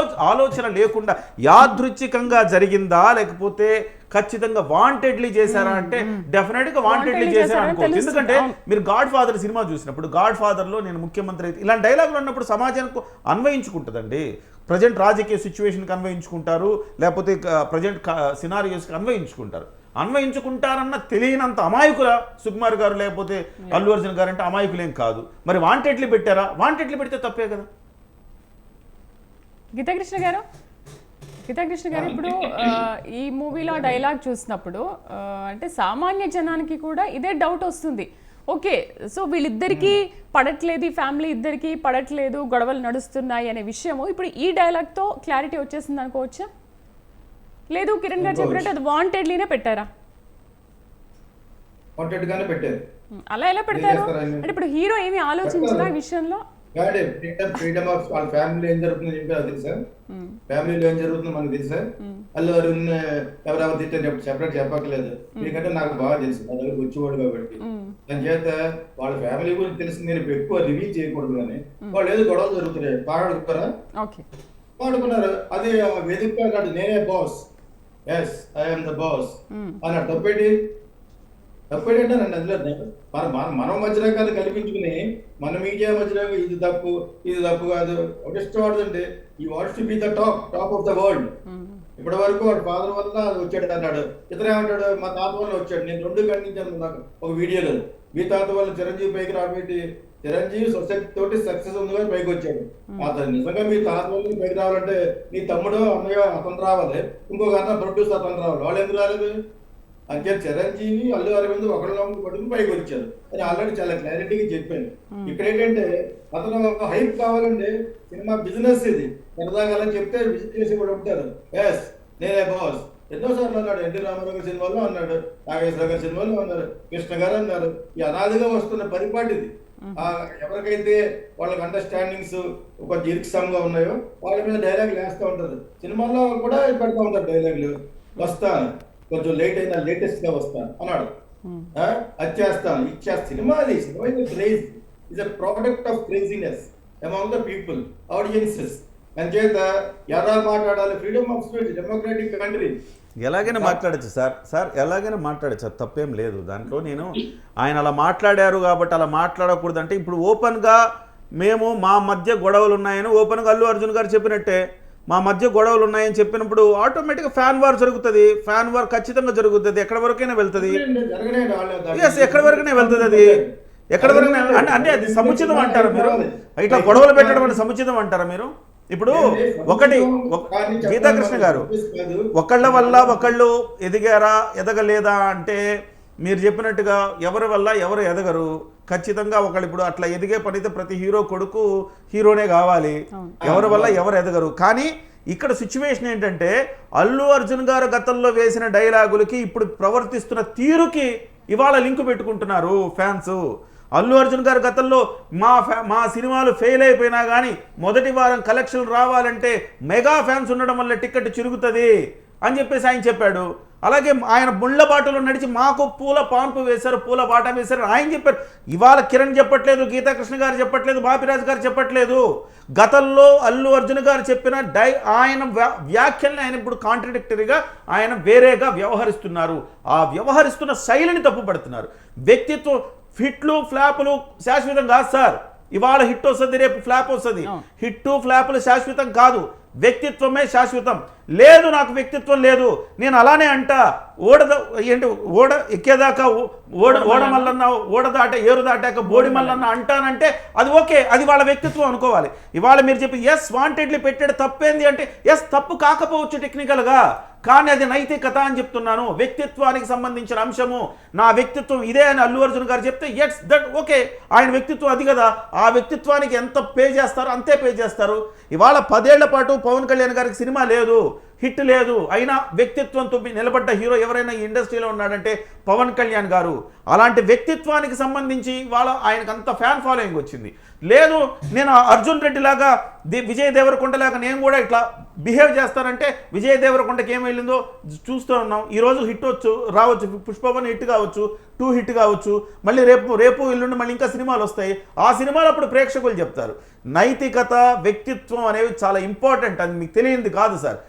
ఆలోచన లేకుండా యాదృచ్ఛికంగా జరిగిందా లేకపోతే ఖచ్చితంగా వాంటెడ్లీ చేశారా అంటే డెఫినెట్గా వాంటెడ్లీ చేశారా అనుకోవచ్చు. ఎందుకంటే మీరు గాడ్ ఫాదర్ సినిమా చూసినప్పుడు, గాడ్ ఫాదర్లో నేను ముఖ్యమంత్రి అయితే ఇలాంటి డైలాగులు అన్నప్పుడు సమాజానికి అన్వయించుకుంటుందండి. ప్రజెంట్ రాజకీయ సిచ్యువేషన్కి అన్వయించుకుంటారు, లేకపోతే ప్రజెంట్ సినారియోస్కి అన్వయించుకుంటారన్న తెలియనంత అమాయకుల సుకుమార్ గారు లేకపోతే అల్లు అర్జున్ గారు అంటే అమాయకులేం కాదు. మరి వాంటెడ్లీ పెట్టారా? వాంటెడ్లీ పెడితే తప్పే కదా. గీతాకృష్ణ గారు ఇప్పుడు ఈ మూవీలో డైలాగ్ చూసినప్పుడు అంటే సామాన్య జనానికి కూడా ఇదే డౌట్ వస్తుంది. ఓకే, సో వీళ్ళిద్దరికీ పడట్లేదు, ఈ ఫ్యామిలీ ఇద్దరికి పడట్లేదు, గొడవలు నడుస్తున్నాయి అనే విషయము ఇప్పుడు ఈ డైలాగ్తో క్లారిటీ వచ్చేసింది అనుకోవచ్చా? లేదు కిరణ్ గారు చెప్పినట్టు అది వాంటెడ్లీనే పెట్టారా? వాంటెడ్గానే పెట్టారు. అలా ఎలా పెడతారు అంటే ఇప్పుడు హీరో ఏమి ఆలోచించిన విషయంలో? ఫ్రీడమ్ ఆఫ్ వాళ్ళ ఫ్యామిలీ ఏం జరుగుతుందో చెప్పారు తెలుసా, ఫ్యామిలీలో ఏం జరుగుతుందో మనకు తెలుసా. అల్లు అరుణ్ ఎవరెవరు తిట్టారు సెపరేట్ చెప్పక్కలేదు, ఎందుకంటే నాకు బాగా తెలుసు, నా దగ్గర వచ్చేవాడు కాబట్టి. దాని చేత వాళ్ళ ఫ్యామిలీ గురించి తెలిసి నేను ఎక్కువ రివ్యూ చేయకూడదు. కానీ వాళ్ళు ఏదో గొడవలు జరుగుతున్నాయి, పాడుకున్నారా? పాడుకున్నారు, అది వేదిక అన్నాడు నేనే boss, yes I'm the boss అన్నాడు. తప్పేంటే నన్ను అందులో మనం మధ్యలో కాదు కల్పించుకుని మన మీడియా మధ్యలో ఇది తప్పు కాదు. ఒక ఇష్టం వాడుతుంటే ఈ what's to be the top of the world. ఇప్పటి వరకు వాడు ఫాదర్ వల్ల వచ్చాడు అన్నాడు, ఇతర ఏమంటాడు మా తాత వల్ల వచ్చాడు. నేను రెండు ఖండించాను నాకు ఒక వీడియోలో. మీ తాత వల్ల చిరంజీవి పైకి రాబట్టి చిరంజీవి సొసైటీ తోటి సక్సెస్ ఉంది కానీ పైకి వచ్చాడు. అతను నిజంగా మీ తాత వల్ల పైకి రావాలంటే నీ తమ్ముడు అన్నయ్య అతను రావాలి, ఇంకొక అన్న ప్రొడ్యూసర్ అతను రావాలి. వాళ్ళు ఎందుకు రాలేదు? అంటే చిరంజీవి అల్లు అరవింద్ ఒకళ్ళ పట్టుకుని పైకి వచ్చారు అని ఆల్రెడీ చాలా క్లారిటీగా చెప్పాను. ఇక్కడ ఏంటంటే అతను హైప్ కావాలంటే సినిమా బిజినెస్ ఇది సరదాగాలని చెప్తే విజిట్ చేసి కూడా ఉంటారు. ఎస్ నేనే బాస్ ఎన్నోసార్లు అన్నాడు. ఎన్టీ రామారావు గారి సినిమాలో అన్నాడు, నాగేశ్వర గారి సినిమాలో అన్నారు, కృష్ణ గారు అన్నారు. ఈ అనాదిగా వస్తున్న పరిపాటి ఇది. ఎవరికైతే వాళ్ళకి అండర్స్టాండింగ్స్ ఒక దీర్ఘంగా ఉన్నాయో వాళ్ళ మీద డైలాగులు వేస్తూ ఉంటారు. సినిమాల్లో కూడా పెడతా ఉంటారు డైలాగులు. వస్తాను కొంచెం లేట్ అయినా లేటెస్ట్ గా వస్తాను అన్నాడు, అది చేస్తాను ఇచ్చేస్తాను. సినిమా ఇది craze, is a product of craziness among the people audiences. అంచేత ఎలా మాట్లాడాలి, freedom of speech, democratic country, ఎలాగైనా మాట్లాడచ్చు సార్ ఎలాగైనా మాట్లాడచ్చు, అది తప్పేం లేదు దాంట్లో. నేను ఆయన అలా మాట్లాడారు కాబట్టి అలా మాట్లాడకూడదు అంటే ఇప్పుడు ఓపెన్గా మేము మా మధ్య గొడవలు ఉన్నాయని ఓపెన్గా అల్లు అర్జున్ గారు చెప్పినట్టే. మా మధ్య గొడవలు ఉన్నాయని చెప్పినప్పుడు ఆటోమేటిక్గా ఫ్యాన్ వార్ జరుగుతుంది. ఫ్యాన్ వార్ ఖచ్చితంగా జరుగుతుంది, ఎక్కడి వరకైనా వెళ్తుంది. ఎస్ ఎక్కడి వరకైనా వెళ్తుంది, అది ఎక్కడి వరకు అంటే అది సముచితం అంటారా మీరు? ఇట్లా గొడవలు పెట్టడం అంటే సముచితం అంటారా మీరు? ఇప్పుడు ఒకటి గీతాకృష్ణ గారు, ఒకళ్ళ వల్ల ఒకళ్ళు ఎదిగారా ఎదగలేదా అంటే మీరు చెప్పినట్టుగా ఎవరి వల్ల ఎవరు ఎదగరు. ఖచ్చితంగా ఒకళ్ళు ఇప్పుడు అట్లా ఎదిగే పనితే ప్రతి హీరో కొడుకు హీరోనే కావాలి, ఎవరి వల్ల ఎవరు ఎదగరు. కానీ ఇక్కడ సిచ్యువేషన్ ఏంటంటే అల్లు అర్జున్ గారు గతంలో వేసిన డైలాగులకి ఇప్పుడు ప్రవర్తిస్తున్న తీరుకి ఇవాళ లింకు పెట్టుకుంటున్నారు ఫ్యాన్స్. అల్లు అర్జున్ గారు గతంలో మా సినిమాలు ఫెయిల్ అయిపోయినా కానీ మొదటి వారం కలెక్షన్లు రావాలంటే మెగా ఫ్యాన్స్ ఉండడం వల్ల టికెట్ చిరుగుతుంది అని చెప్పేసి ఆయన చెప్పాడు. అలాగే ఆయన ముళ్ళ బాటలో నడిచి మాకు పూల పాన్పు వేశారు, పూల బాట వేశారు ఆయన చెప్పారు. ఇవాళ కిరణ్ చెప్పట్లేదు, గీతాకృష్ణ గారు చెప్పట్లేదు, బాపిరాజు గారు చెప్పట్లేదు. గతంలో అల్లు అర్జున్ గారు చెప్పిన ఆయన వ్యాఖ్యల్ని ఆయన ఇప్పుడు కాంట్రడిక్టరీగా ఆయన వేరేగా వ్యవహరిస్తున్నారు. ఆ వ్యవహరిస్తున్న శైలిని తప్పుపడుతున్నారు. వ్యక్తిత్వం హిట్లు ఫ్లాపులు శాశ్వతం కాదు సార్. ఇవాళ హిట్ వస్తుంది, రేపు ఫ్లాప్ వస్తుంది. హిట్టు ఫ్లాపులు శాశ్వతం కాదు, వ్యక్తిత్వమే శాశ్వతం. లేదు నాకు వ్యక్తిత్వం లేదు, నేను అలానే అంట. ఓడ ఎక్కేదాకా ఓడ మల్లన్న, ఓడ దాట ఏరు దాటాక బోడి మల్లన్న అంటానంటే అది ఓకే, అది వాళ్ళ వ్యక్తిత్వం అనుకోవాలి. ఇవాళ మీరు చెప్పి ఎస్ వాంటెడ్లీ పెట్టాడు తప్పేంది అంటే ఎస్ తప్పు కాకపోవచ్చు టెక్నికల్గా, కానీ అది నైతికత అని చెప్తున్నాను. వ్యక్తిత్వానికి సంబంధించిన అంశము, నా వ్యక్తిత్వం ఇదే అని అల్లు అర్జున్ గారు చెప్తే ఎట్స్ దట్ ఓకే, ఆయన వ్యక్తిత్వం అది కదా. ఆ వ్యక్తిత్వానికి ఎంత పే చేస్తారో అంతే పే చేస్తారు. ఇవాళ 10 ఏళ్ల పాటు పవన్ కళ్యాణ్ గారికి సినిమా లేదు, హిట్ లేదు, అయినా వ్యక్తిత్వంతో నిలబడ్డ హీరో ఎవరైనా ఈ ఇండస్ట్రీలో ఉన్నాడంటే పవన్ కళ్యాణ్ గారు. అలాంటి వ్యక్తిత్వానికి సంబంధించి వాళ్ళ ఆయనకు అంత ఫ్యాన్ ఫాలోయింగ్ వచ్చింది. లేదు నేను అర్జున్ రెడ్డి లాగా విజయ్ దేవరకొండ లాగా నేను కూడా ఇట్లా బిహేవ్ చేస్తానంటే విజయ్ దేవరకొండకి ఏం వెళ్ళిందో చూస్తూ ఉన్నాం. ఈరోజు హిట్ రావచ్చు, పుష్పవన్ హిట్ కావచ్చు, 2 హిట్ కావచ్చు, మళ్ళీ రేపు ఎల్లుండి మళ్ళీ ఇంకా సినిమాలు వస్తాయి. ఆ సినిమాలు అప్పుడు ప్రేక్షకులు చెప్తారు. నైతికత వ్యక్తిత్వం అనేవి చాలా ఇంపార్టెంట్, అది మీకు తెలియంది కాదు సార్.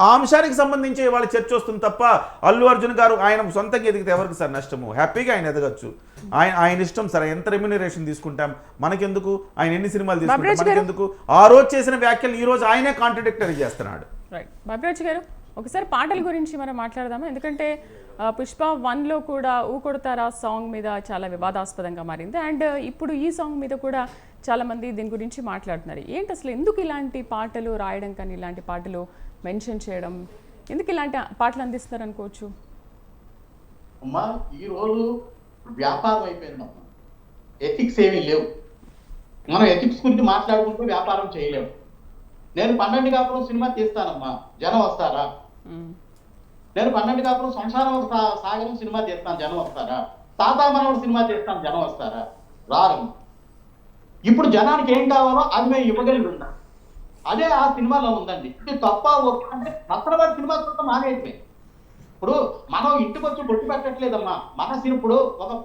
ఆ అంశానికి సంబంధించి వాళ్ళ చర్చ వస్తుంది తప్ప అల్లు అర్జున్ గారు ఆయన సొంతంగా ఎదిగితే ఎవరికి సార్ నష్టము? హ్యాపీగా ఆయన ఎదగచ్చు, ఆయన ఇష్టం సార్. ఎంత రెమ్యునరేషన్ తీసుకుంటాం మనకెందుకు, ఆయన ఎన్ని సినిమాలు తీసుకుంటాం మనకెందుకు? ఆ రోజు చేసిన వ్యాఖ్యలు ఈ రోజు ఆయనే కాంట్రడిక్టరీ చేస్తున్నాడు. రైట్ బాబిరాజ్ గారు, ఒకసారి పాటల గురించి మనం మాట్లాడదాము. ఎందుకంటే పుష్ప 1లో కూడా ఊ కొడతారా సాంగ్ మీద చాలా వివాదాస్పదంగా మారింది. అండ్ ఇప్పుడు ఈ సాంగ్ మీద కూడా చాలామంది దీని గురించి మాట్లాడుతున్నారు. ఏంటి అసలు ఎందుకు ఇలాంటి పాటలు రాయడం కానీ ఇలాంటి పాటలు మెన్షన్ చేయడం, ఎందుకు ఇలాంటి పాటలు అందిస్తున్నారు అనుకోవచ్చు? అమ్మా ఈరోజు వ్యాపారం అయిపోయిందమ్మా, ఎథిక్స్ ఏమీ లేవు. మనం ఎథిక్స్ గురించి మాట్లాడుకుంటూ వ్యాపారం చేయలేము. నేను 12 కాపురం సినిమా తీస్తానమ్మా, జనం వస్తారా? నేను 12 కాపురం సంసారం సాగరం సినిమా తీస్తాను, జనం వస్తారా? తాతా మనవుడు సినిమా తీస్తాను, జనం వస్తారా? రారు. ఇప్పుడు జనానికి ఏం కావాలో అది మేము ఇవ్వగలిగి ఉన్నాం. అదే ఆ సినిమాలో ఉందండి. ఇది తప్ప అంటే నచ్చని సినిమా చూడటం మానేయటమే. ఇప్పుడు మనం ఇంటికి వచ్చి బొట్టు పెట్టట్లేదమ్మా. మన ఇప్పుడు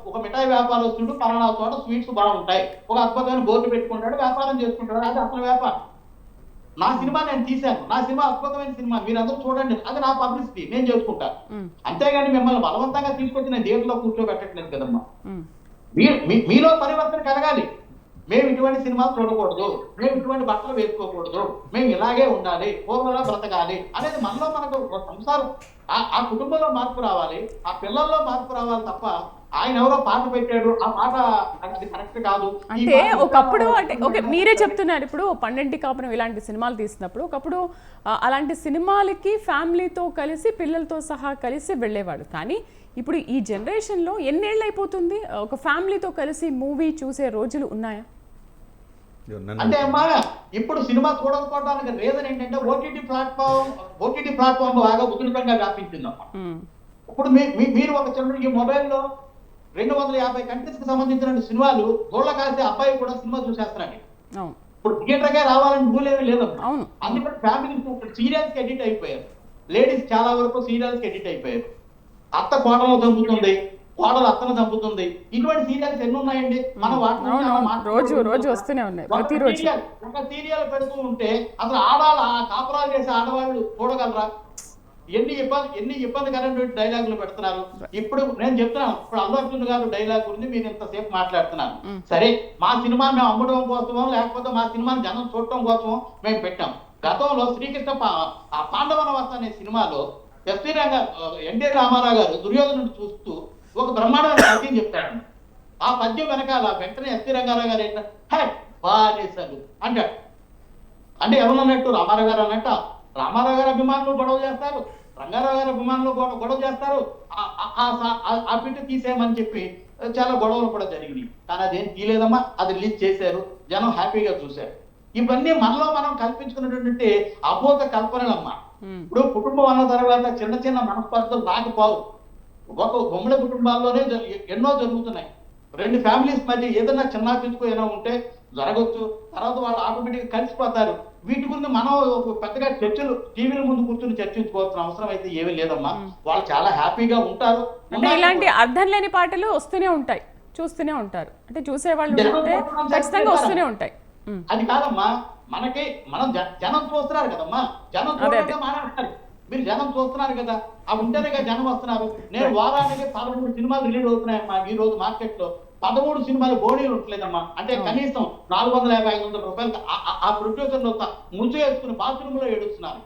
ఒక మిఠాయి వ్యాపారస్తుడు పలానా చోట స్వీట్స్ బాగుంటాయి, ఒక అద్భుతమైన బోర్డు పెట్టుకుంటాడు, వ్యాపారం చేసుకుంటాడు, అది అసలు వ్యాపారం. నా సినిమా నేను తీశాను, నా సినిమా అద్భుతమైన సినిమా, మీరందరూ చూడండి, అది నా పబ్లిసిటీ, నేను చేసుకుంటాను. అంతేగాని మిమ్మల్ని బలవంతంగా తీసుకొచ్చి నేను దేవుడిలో కూర్చోబెట్టట్లేదు కదమ్మా. మీలో పరివర్తన కలగాలి. మేము ఇటువంటి సినిమాలు చూడకూడదు, మేము ఇటువంటి బట్టలు వేసుకోకూడదు, మేము ఇలాగే ఉండాలి, పూర్వలా బ్రతకాలి అనేది మనలో మనకు సంసారం, ఆ కుటుంబంలో మార్పు రావాలి, ఆ పిల్లల్లో మార్పు రావాలి తప్ప ఆయన ఎవరో పాట పెట్టాడు ఆ పాట అది కరెక్ట్ కాదు. అంటే ఒకప్పుడు అంటే ఓకే మీరే చెప్తున్నారు, ఇప్పుడు 12 కాపురం ఇలాంటి సినిమాలు తీసినప్పుడు ఒకప్పుడు అలాంటి సినిమాలకి ఫ్యామిలీతో కలిసి పిల్లలతో సహా కలిసి వెళ్ళేవాడు. కానీ ఇప్పుడు ఈ జనరేషన్లో ఎన్నేళ్ళు అయిపోతుంది ఒక ఫ్యామిలీతో కలిసి మూవీ చూసే రోజులు ఉన్నాయా? అంటే అమ్మా ఇప్పుడు సినిమా చూడకపోవడానికి రీజన్ ఏంటంటే ఓటీటీ ప్లాట్ఫామ్ బాగా ఉధృతంగా వ్యాపించిందమ్మా. ఇప్పుడు మీరు ఒక చిన్న ఈ మొబైల్లో 250 కంట్రీస్ కి సంబంధించిన సినిమాలు గోళ్ళ కాసే అబ్బాయి కూడా సినిమా చూసేస్తున్నాడు. ఇప్పుడు థియేటర్కే రావాలని రూల్ ఏమీ లేదు. అందుకని ఫ్యామిలీ సీరియల్స్ కి ఎడిట్ అయిపోయారు. లేడీస్ చాలా వరకు సీరియల్స్ కి ఎడిట్ అయిపోయారు. అత్త కోడలు చంపుతుంది, కోడలు అత్తను చంపుతుంది, ఇటువంటి సీరియల్స్ ఎన్ని ఉన్నాయండి? మనం రోజు వస్తూనే ఉన్నాయి. ఒక సీరియల్ పెడుతూ ఉంటే అసలు కాపురాలు చేసే ఆడవాళ్ళు చూడగలరా? ఎన్ని ఇబ్బందికరమైన డైలాగులు పెడుతున్నారు. ఇప్పుడు నేను చెప్తున్నాను, ఇప్పుడు అల్లు అర్జున్ గారు డైలాగ్ గురించి మీరు ఇంతసేపు మాట్లాడుతున్నారు. సరే, మా సినిమా మేము అమ్మడం కోసమో లేకపోతే మా సినిమాని జనం చూడటం కోసమో మేము పెట్టాం. గతంలో శ్రీకృష్ణ పాండవనవత అనే సినిమాలో ఎన్టీ రామారావు గారు దుర్యోధనుడు చూస్తూ ఒక బ్రహ్మాండమైన పద్యం చెప్తాడు. ఆ పద్యం వెనకాల వెంటనే ఎస్టీ రంగారావు గారు ఏంటంటే బాగా అంటాడు. అంటే ఎవరన్నట్టు రామారావు గారు అన్నట్ట. రామారావు గారి అభిమానులు గొడవ చేస్తారు, రంగారావు గారి అభిమానులు గొడవ చేస్తారు. ఆ బిడ్డ తీసేయమని చెప్పి చాలా గొడవలు కూడా జరిగినాయి. కానీ అదేం తీయలేదమ్మా, అది రిలీజ్ చేశారు, జనం హ్యాపీగా చూశారు. ఇవన్నీ మనలో మనం కల్పించుకున్నటువంటి అభూత కల్పనలమ్మా. ఇప్పుడు కుటుంబం అన్న తర్వాత చిన్న చిన్న మనస్పర్ధలు రాకపోవు. ఒక ఉమ్మడి కుటుంబాల్లోనే ఎన్నో జరుగుతున్నాయి. 2 ఫ్యామిలీస్ మధ్య ఏదైనా చిన్న పిచ్చుకు ఏమైనా ఉంటే జరగచ్చు, తర్వాత వాళ్ళు ఆటోమేటిక్గా కలిసిపోతారు. వీటి గురించి మనం పెద్దగా చర్చలు టీవీల ముందు కూర్చొని చర్చించుకోవాల్సిన అవసరం అయితే ఏమీ లేదమ్మా. వాళ్ళు చాలా హ్యాపీగా ఉంటారు. అంటే ఇలాంటి అర్థం లేని పాటలు వస్తూనే ఉంటాయి, చూస్తూనే ఉంటారు. అంటే చూసేవాళ్ళు ఉంటే ఖచ్చితంగా వస్తూనే ఉంటాయి. అది కాదమ్మా, మనం జనం చూస్తున్నారు కదమ్మా, జనం చూడగా మాట్లాడతారు. మీరు జనం చూస్తున్నారు కదా, అవి ఉంటేనే కదా జనం వస్తున్నారు. నేను వారానికి 13 సినిమాలు రిలీజ్ అవుతున్నాయమ్మా. ఈ రోజు మార్కెట్ లో 13 సినిమాలు బోడీలు ఉంటలేదమ్మా. అంటే కనీసం 450-500 రూపాయలు ఆ ప్రొడ్యూసర్లు ముందు వేసుకుని బాత్రూమ్ లో ఏడుస్తున్నారు.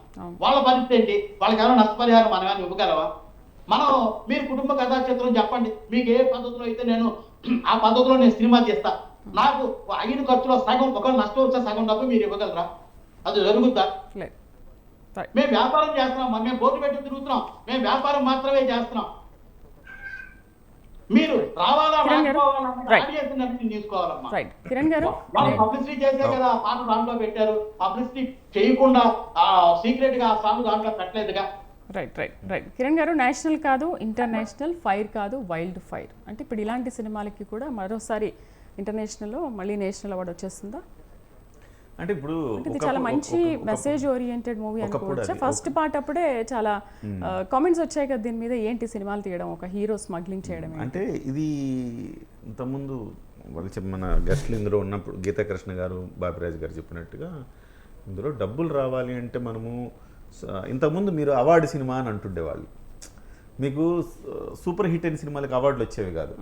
వాళ్ళ పరిస్థితి ఏంటి? వాళ్ళకి ఎవరైనా నష్టపరిహారం మనం కానీ ఇవ్వగలవా? మీరు కుటుంబ కథా చిత్రం చెప్పండి, మీకు ఏ పద్ధతిలో అయితే నేను ఆ పద్ధతిలో నేను సినిమా చేస్తా. నాకు అయిన ఖర్చులో సగం, ఒకవేళ నష్టం వచ్చే సగం డబ్బు మీరు ఇవ్వగలరా? అది జరుగుద్దా? మేము వ్యాపారం చేస్తున్నాం, మేము బోర్డు పెట్టి తిరుగుతున్నాం, మేము వ్యాపారం మాత్రమే చేస్తున్నాం. మీరు రావాలా తీసుకోవాలమ్మా. వాళ్ళు పబ్లిసిటీ చేసే కదా ఆ పాట దాంట్లో పెట్టారు. పబ్లిసిటీ చేయకుండా సీక్రెట్ గా ఆ సాంగ్ దాంట్లో పెట్టలేదుగా. రైట్ కిరణ్ గారు, నేషనల్ కాదు, ఇంటర్నేషనల్, ఫైర్ కాదు, వైల్డ్ ఫైర్ అంటే ఇప్పుడు ఇలాంటి సినిమాలకి కూడా మరోసారి ఇంటర్నేషనల్లో మళ్ళీ నేషనల్ అవార్డు వచ్చేస్తుందా? అంటే ఇప్పుడు ఇది చాలా మంచి మెసేజ్ ఓరియంటెడ్ మూవీ అనుకోవచ్చు. ఫస్ట్ పార్ట్ అప్పుడే చాలా కామెంట్స్ వచ్చాయి కదా దీని మీద, ఏంటి సినిమాలు తీయడం, ఒక హీరో స్మగ్లింగ్ చేయడం. అంటే ఇది ఇంతకుముందు మన గెస్ట్లు ఇందులో ఉన్నప్పుడు గీతాకృష్ణ గారు, బాపిరాజు గారు చెప్పినట్టుగా ఇందులో డబ్బులు రావాలి అంటే మనము ఇంతకుముందు మీరు అవార్డు సినిమా అని అంటుండేవాళ్ళు. మీకు సూపర్ హిట్ అయిన సినిమాలకు అవార్డులు వచ్చేవి కాదు.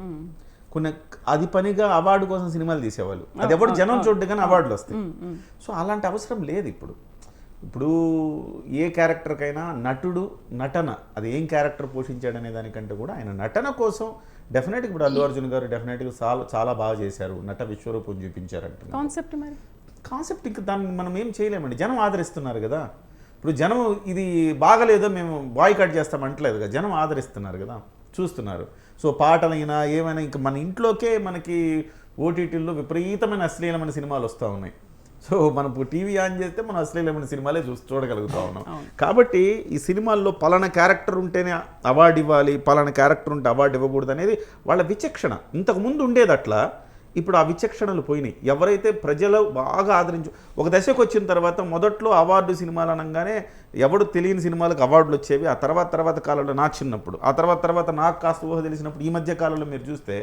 కొన్ని అది పనిగా అవార్డు కోసం సినిమాలు తీసేవాళ్ళు. అది ఎవరు జనం చూడగానే అవార్డులు వస్తాయి. సో అలాంటి అవసరం లేదు ఇప్పుడు. ఇప్పుడు ఏ క్యారెక్టర్కైనా నటుడు నటన, అది ఏం క్యారెక్టర్ పోషించాడు అనే దానికంటే కూడా ఆయన నటన కోసం డెఫినెట్గా ఇప్పుడు అల్లు అర్జున్ గారు డెఫినెట్గా చాలా బాగా చేశారు, నట విశ్వరూపం చూపించారంట. కాన్సెప్ట్ ఇంకా దాన్ని మనం ఏం చేయలేమండి. జనం ఆదరిస్తున్నారు కదా. ఇప్పుడు జనం ఇది బాగలేదో మేము బాయ్కాట్ చేస్తాం అంటలేదు కదా, జనం ఆదరిస్తున్నారు కదా, చూస్తున్నారు. సో పాటలైనా ఏమైనా ఇంకా మన ఇంట్లోకే మనకి ఓటీటీల్లో విపరీతమైన అశ్లీలమైన సినిమాలు వస్తూ ఉన్నాయి. సో మనం టీవీ ఆన్ చేస్తే మనం అశ్లీలమైన సినిమాలే చూడగలుగుతూ ఉన్నాం. కాబట్టి ఈ సినిమాల్లో పలానా క్యారెక్టర్ ఉంటేనే అవార్డు ఇవ్వాలి, పలానా క్యారెక్టర్ ఉంటే అవార్డు ఇవ్వకూడదు అనేది వాళ్ళ విచక్షణ. ఇంతకుముందు ఉండేది అట్లా, ఇప్పుడు ఆ విచక్షణలు పోయినాయి. ఎవరైతే ప్రజలు బాగా ఆదరించు, ఒక దశకు వచ్చిన తర్వాత మొదట్లో అవార్డు సినిమాలు అనగానే ఎవడు తెలియని సినిమాలకు అవార్డులు వచ్చేవి. ఆ తర్వాత కాలంలో నా చిన్నప్పుడు, ఆ తర్వాత నాకు కాస్త ఊహ తెలిసినప్పుడు, ఈ మధ్య కాలంలో మీరు చూస్తే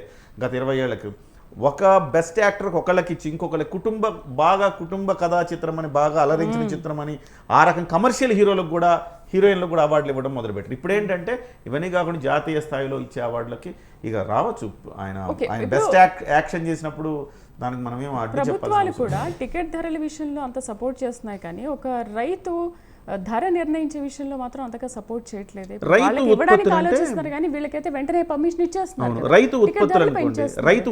గత 20 ఏళ్ళకి ఒక బెస్ట్ యాక్టర్కి ఒకళ్ళకి ఇచ్చి ఇంకొకళ్ళకి కుటుంబ కథా చిత్రం అని, బాగా అలరించిన చిత్రం అని, ఆ రకం కమర్షియల్ హీరోలకు కూడా హీరోయిన్లకు కూడా అవార్డులు ఇవ్వడం మొదలుపెట్టారు. ఇప్పుడు ఏంటంటే ఇవన్నీ కాకుండా జాతీయ స్థాయిలో ఇచ్చే అవార్డులకి ఇక రావచ్చు. ఆయన బెస్ట్ యాక్షన్ చేసినప్పుడు దానికి మనం ఏం అడ్డు చెప్పాలి. ప్రభుత్వాలు కూడా టికెట్ ధరల విషయంలో అంత సపోర్ట్ చేస్తున్నాయి, కానీ ఒక రైతు ధర నిర్ణయించే విషయంలో మాత్రం అంతగా సపోర్ట్ చేయట్లేదు. ఆలోచిస్తున్నారు కానీ వీళ్ళకైతే వెంటనే పర్మిషన్ ఇచ్చేస్తున్నారు. రైతు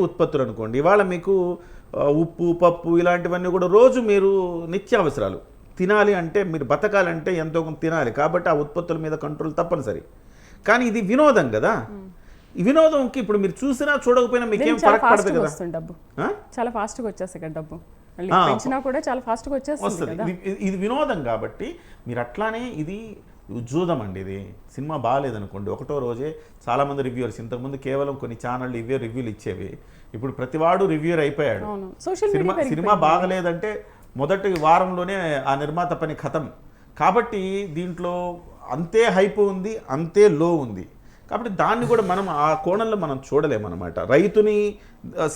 ఉత్పత్తులు అనుకోండి, ఇవాళ మీకు ఉప్పు, పప్పు ఇలాంటివన్నీ కూడా రోజు మీరు నిత్యావసరాలు తినాలి అంటే, మీరు బతకాలంటే ఎంతో కొంత తినాలి. కాబట్టి ఆ ఉత్పత్తుల మీద కంట్రోల్ తప్పనిసరి. కానీ ఇది వినోదం కదా. ఈ వినోదంకి ఇప్పుడు మీరు చూసినా చూడకపోయినా మీకేం ఫరక్ పడదు కదా. డబ్బు చాలా ఫాస్ట్గా వచ్చేస్తాయి కదా, డబ్బు పెంచినా కూడా చాలా ఫాస్ట్గా వచ్చేస్తుంది. ఇది వినోదం కాబట్టి మీరు అట్లానే ఇది జూదం అండి. ఇది సినిమా బాగాలేదనుకోండి, ఒకటో రోజే చాలామంది రివ్యూవర్స్, ఇంతకుముందు కేవలం కొన్ని ఛానళ్ళు ఇవే రివ్యూలు ఇచ్చేవి, ఇప్పుడు ప్రతివాడు రివ్యూర్ అయిపోయాడు. సినిమా బాగలేదంటే మొదటి వారంలోనే ఆ నిర్మాత పని ఖతం. కాబట్టి దీంట్లో అంతే హైప్ ఉంది, అంతే లో ఉంది. కాబట్టి దాన్ని కూడా మనం ఆ కోణంలో మనం చూడలేమన్నమాట. రైతుని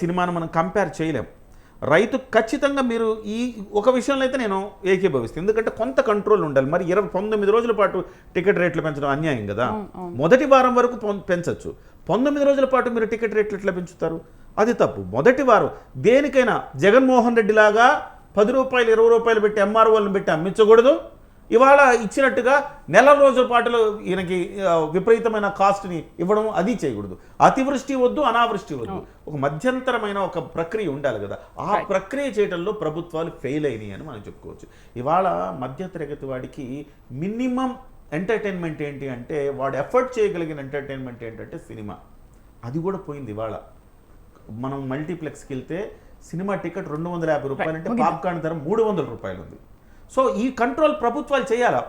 సినిమాను మనం కంపేర్ చేయలేం. రైతు ఖచ్చితంగా మీరు ఈ ఒక విషయంలో అయితే నేను ఏకీభవిస్తాను. ఎందుకంటే కొంత కంట్రోల్ ఉండాలి. మరి 19 రోజుల పాటు టికెట్ రేట్లు పెంచడం అన్యాయం కదా. మొదటి వారం వరకు పెంచవచ్చు, 19 రోజుల పాటు మీరు టికెట్ రేట్లు ఎట్లా పెంచుతారు? అది తప్పు. మొదటి వారం దేనికైనా జగన్మోహన్ రెడ్డి లాగా 10 రూపాయలు 20 రూపాయలు పెట్టి ఎంఆర్ఓలను పెట్టి అమ్మించకూడదు. ఇవాళ ఇచ్చినట్టుగా నెల రోజుల పాటులో ఈయనకి విపరీతమైన కాస్ట్ని ఇవ్వడం అది చేయకూడదు. అతివృష్టి వద్దు, అనావృష్టి వద్దు, ఒక మధ్యంతరమైన ఒక ప్రక్రియ ఉండాలి కదా. ఆ ప్రక్రియ చేయడంలో ప్రభుత్వాలు ఫెయిల్ అయినాయి అని మనం చెప్పుకోవచ్చు. ఇవాళ మధ్యతరగతి వాడికి మినిమం ఎంటర్టైన్మెంట్ ఏంటి అంటే, వాడు ఎఫర్ట్ చేయగలిగిన ఎంటర్టైన్మెంట్ ఏంటంటే సినిమా. అది కూడా పోయింది ఇవాళ. మనం మల్టీప్లెక్స్కి వెళ్తే సినిమా టికెట్ 250 రూపాయలు అంటే పాప్కార్న్ ధర 300 రూపాయలు ఉంది. సో ఈ కంట్రోల్ ప్రభుత్వాలు చేయాలా?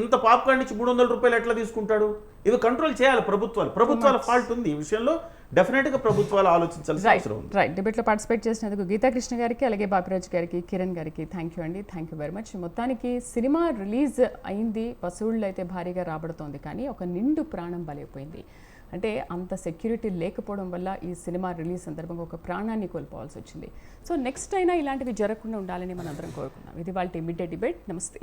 ఇంత పాప్కార్న్ నుంచి 300 రూపాయలు ఎట్లా తీసుకుంటాడు? ఇవి కంట్రోల్ చేయాలి ప్రభుత్వాల ఫాల్ట్ ఉంది. ఈ విషయంలో డెఫినెట్గా ప్రభుత్వాలు ఆలోచించాల్సిన అవసరం ఉంది. రైట్, డిబేట్లో పార్టిసిపేట్ చేసినందుకు గీతాకృష్ణ గారికి, అలాగే బాపిరాజు గారికి, కిరణ్ గారికి థ్యాంక్ యూ అండి. Thank you very much. మొత్తానికి సినిమా రిలీజ్ అయింది, వసూళ్ళు అయితే భారీగా రాబడుతోంది, కానీ ఒక నిండు ప్రాణం బలైపోయింది. అంటే అంత సెక్యూరిటీ లేకపోవడం వల్ల ఈ సినిమా రిలీజ్ సందర్భంగా ఒక ప్రాణాన్ని కోల్పోవాల్సి వచ్చింది. సో నెక్స్ట్ అయినా ఇలాంటివి జరగకుండా ఉండాలని మనందరం కోరుకున్నాం. ఇది వాళ్ళ మిడ్ డే డిబేట్. నమస్తే.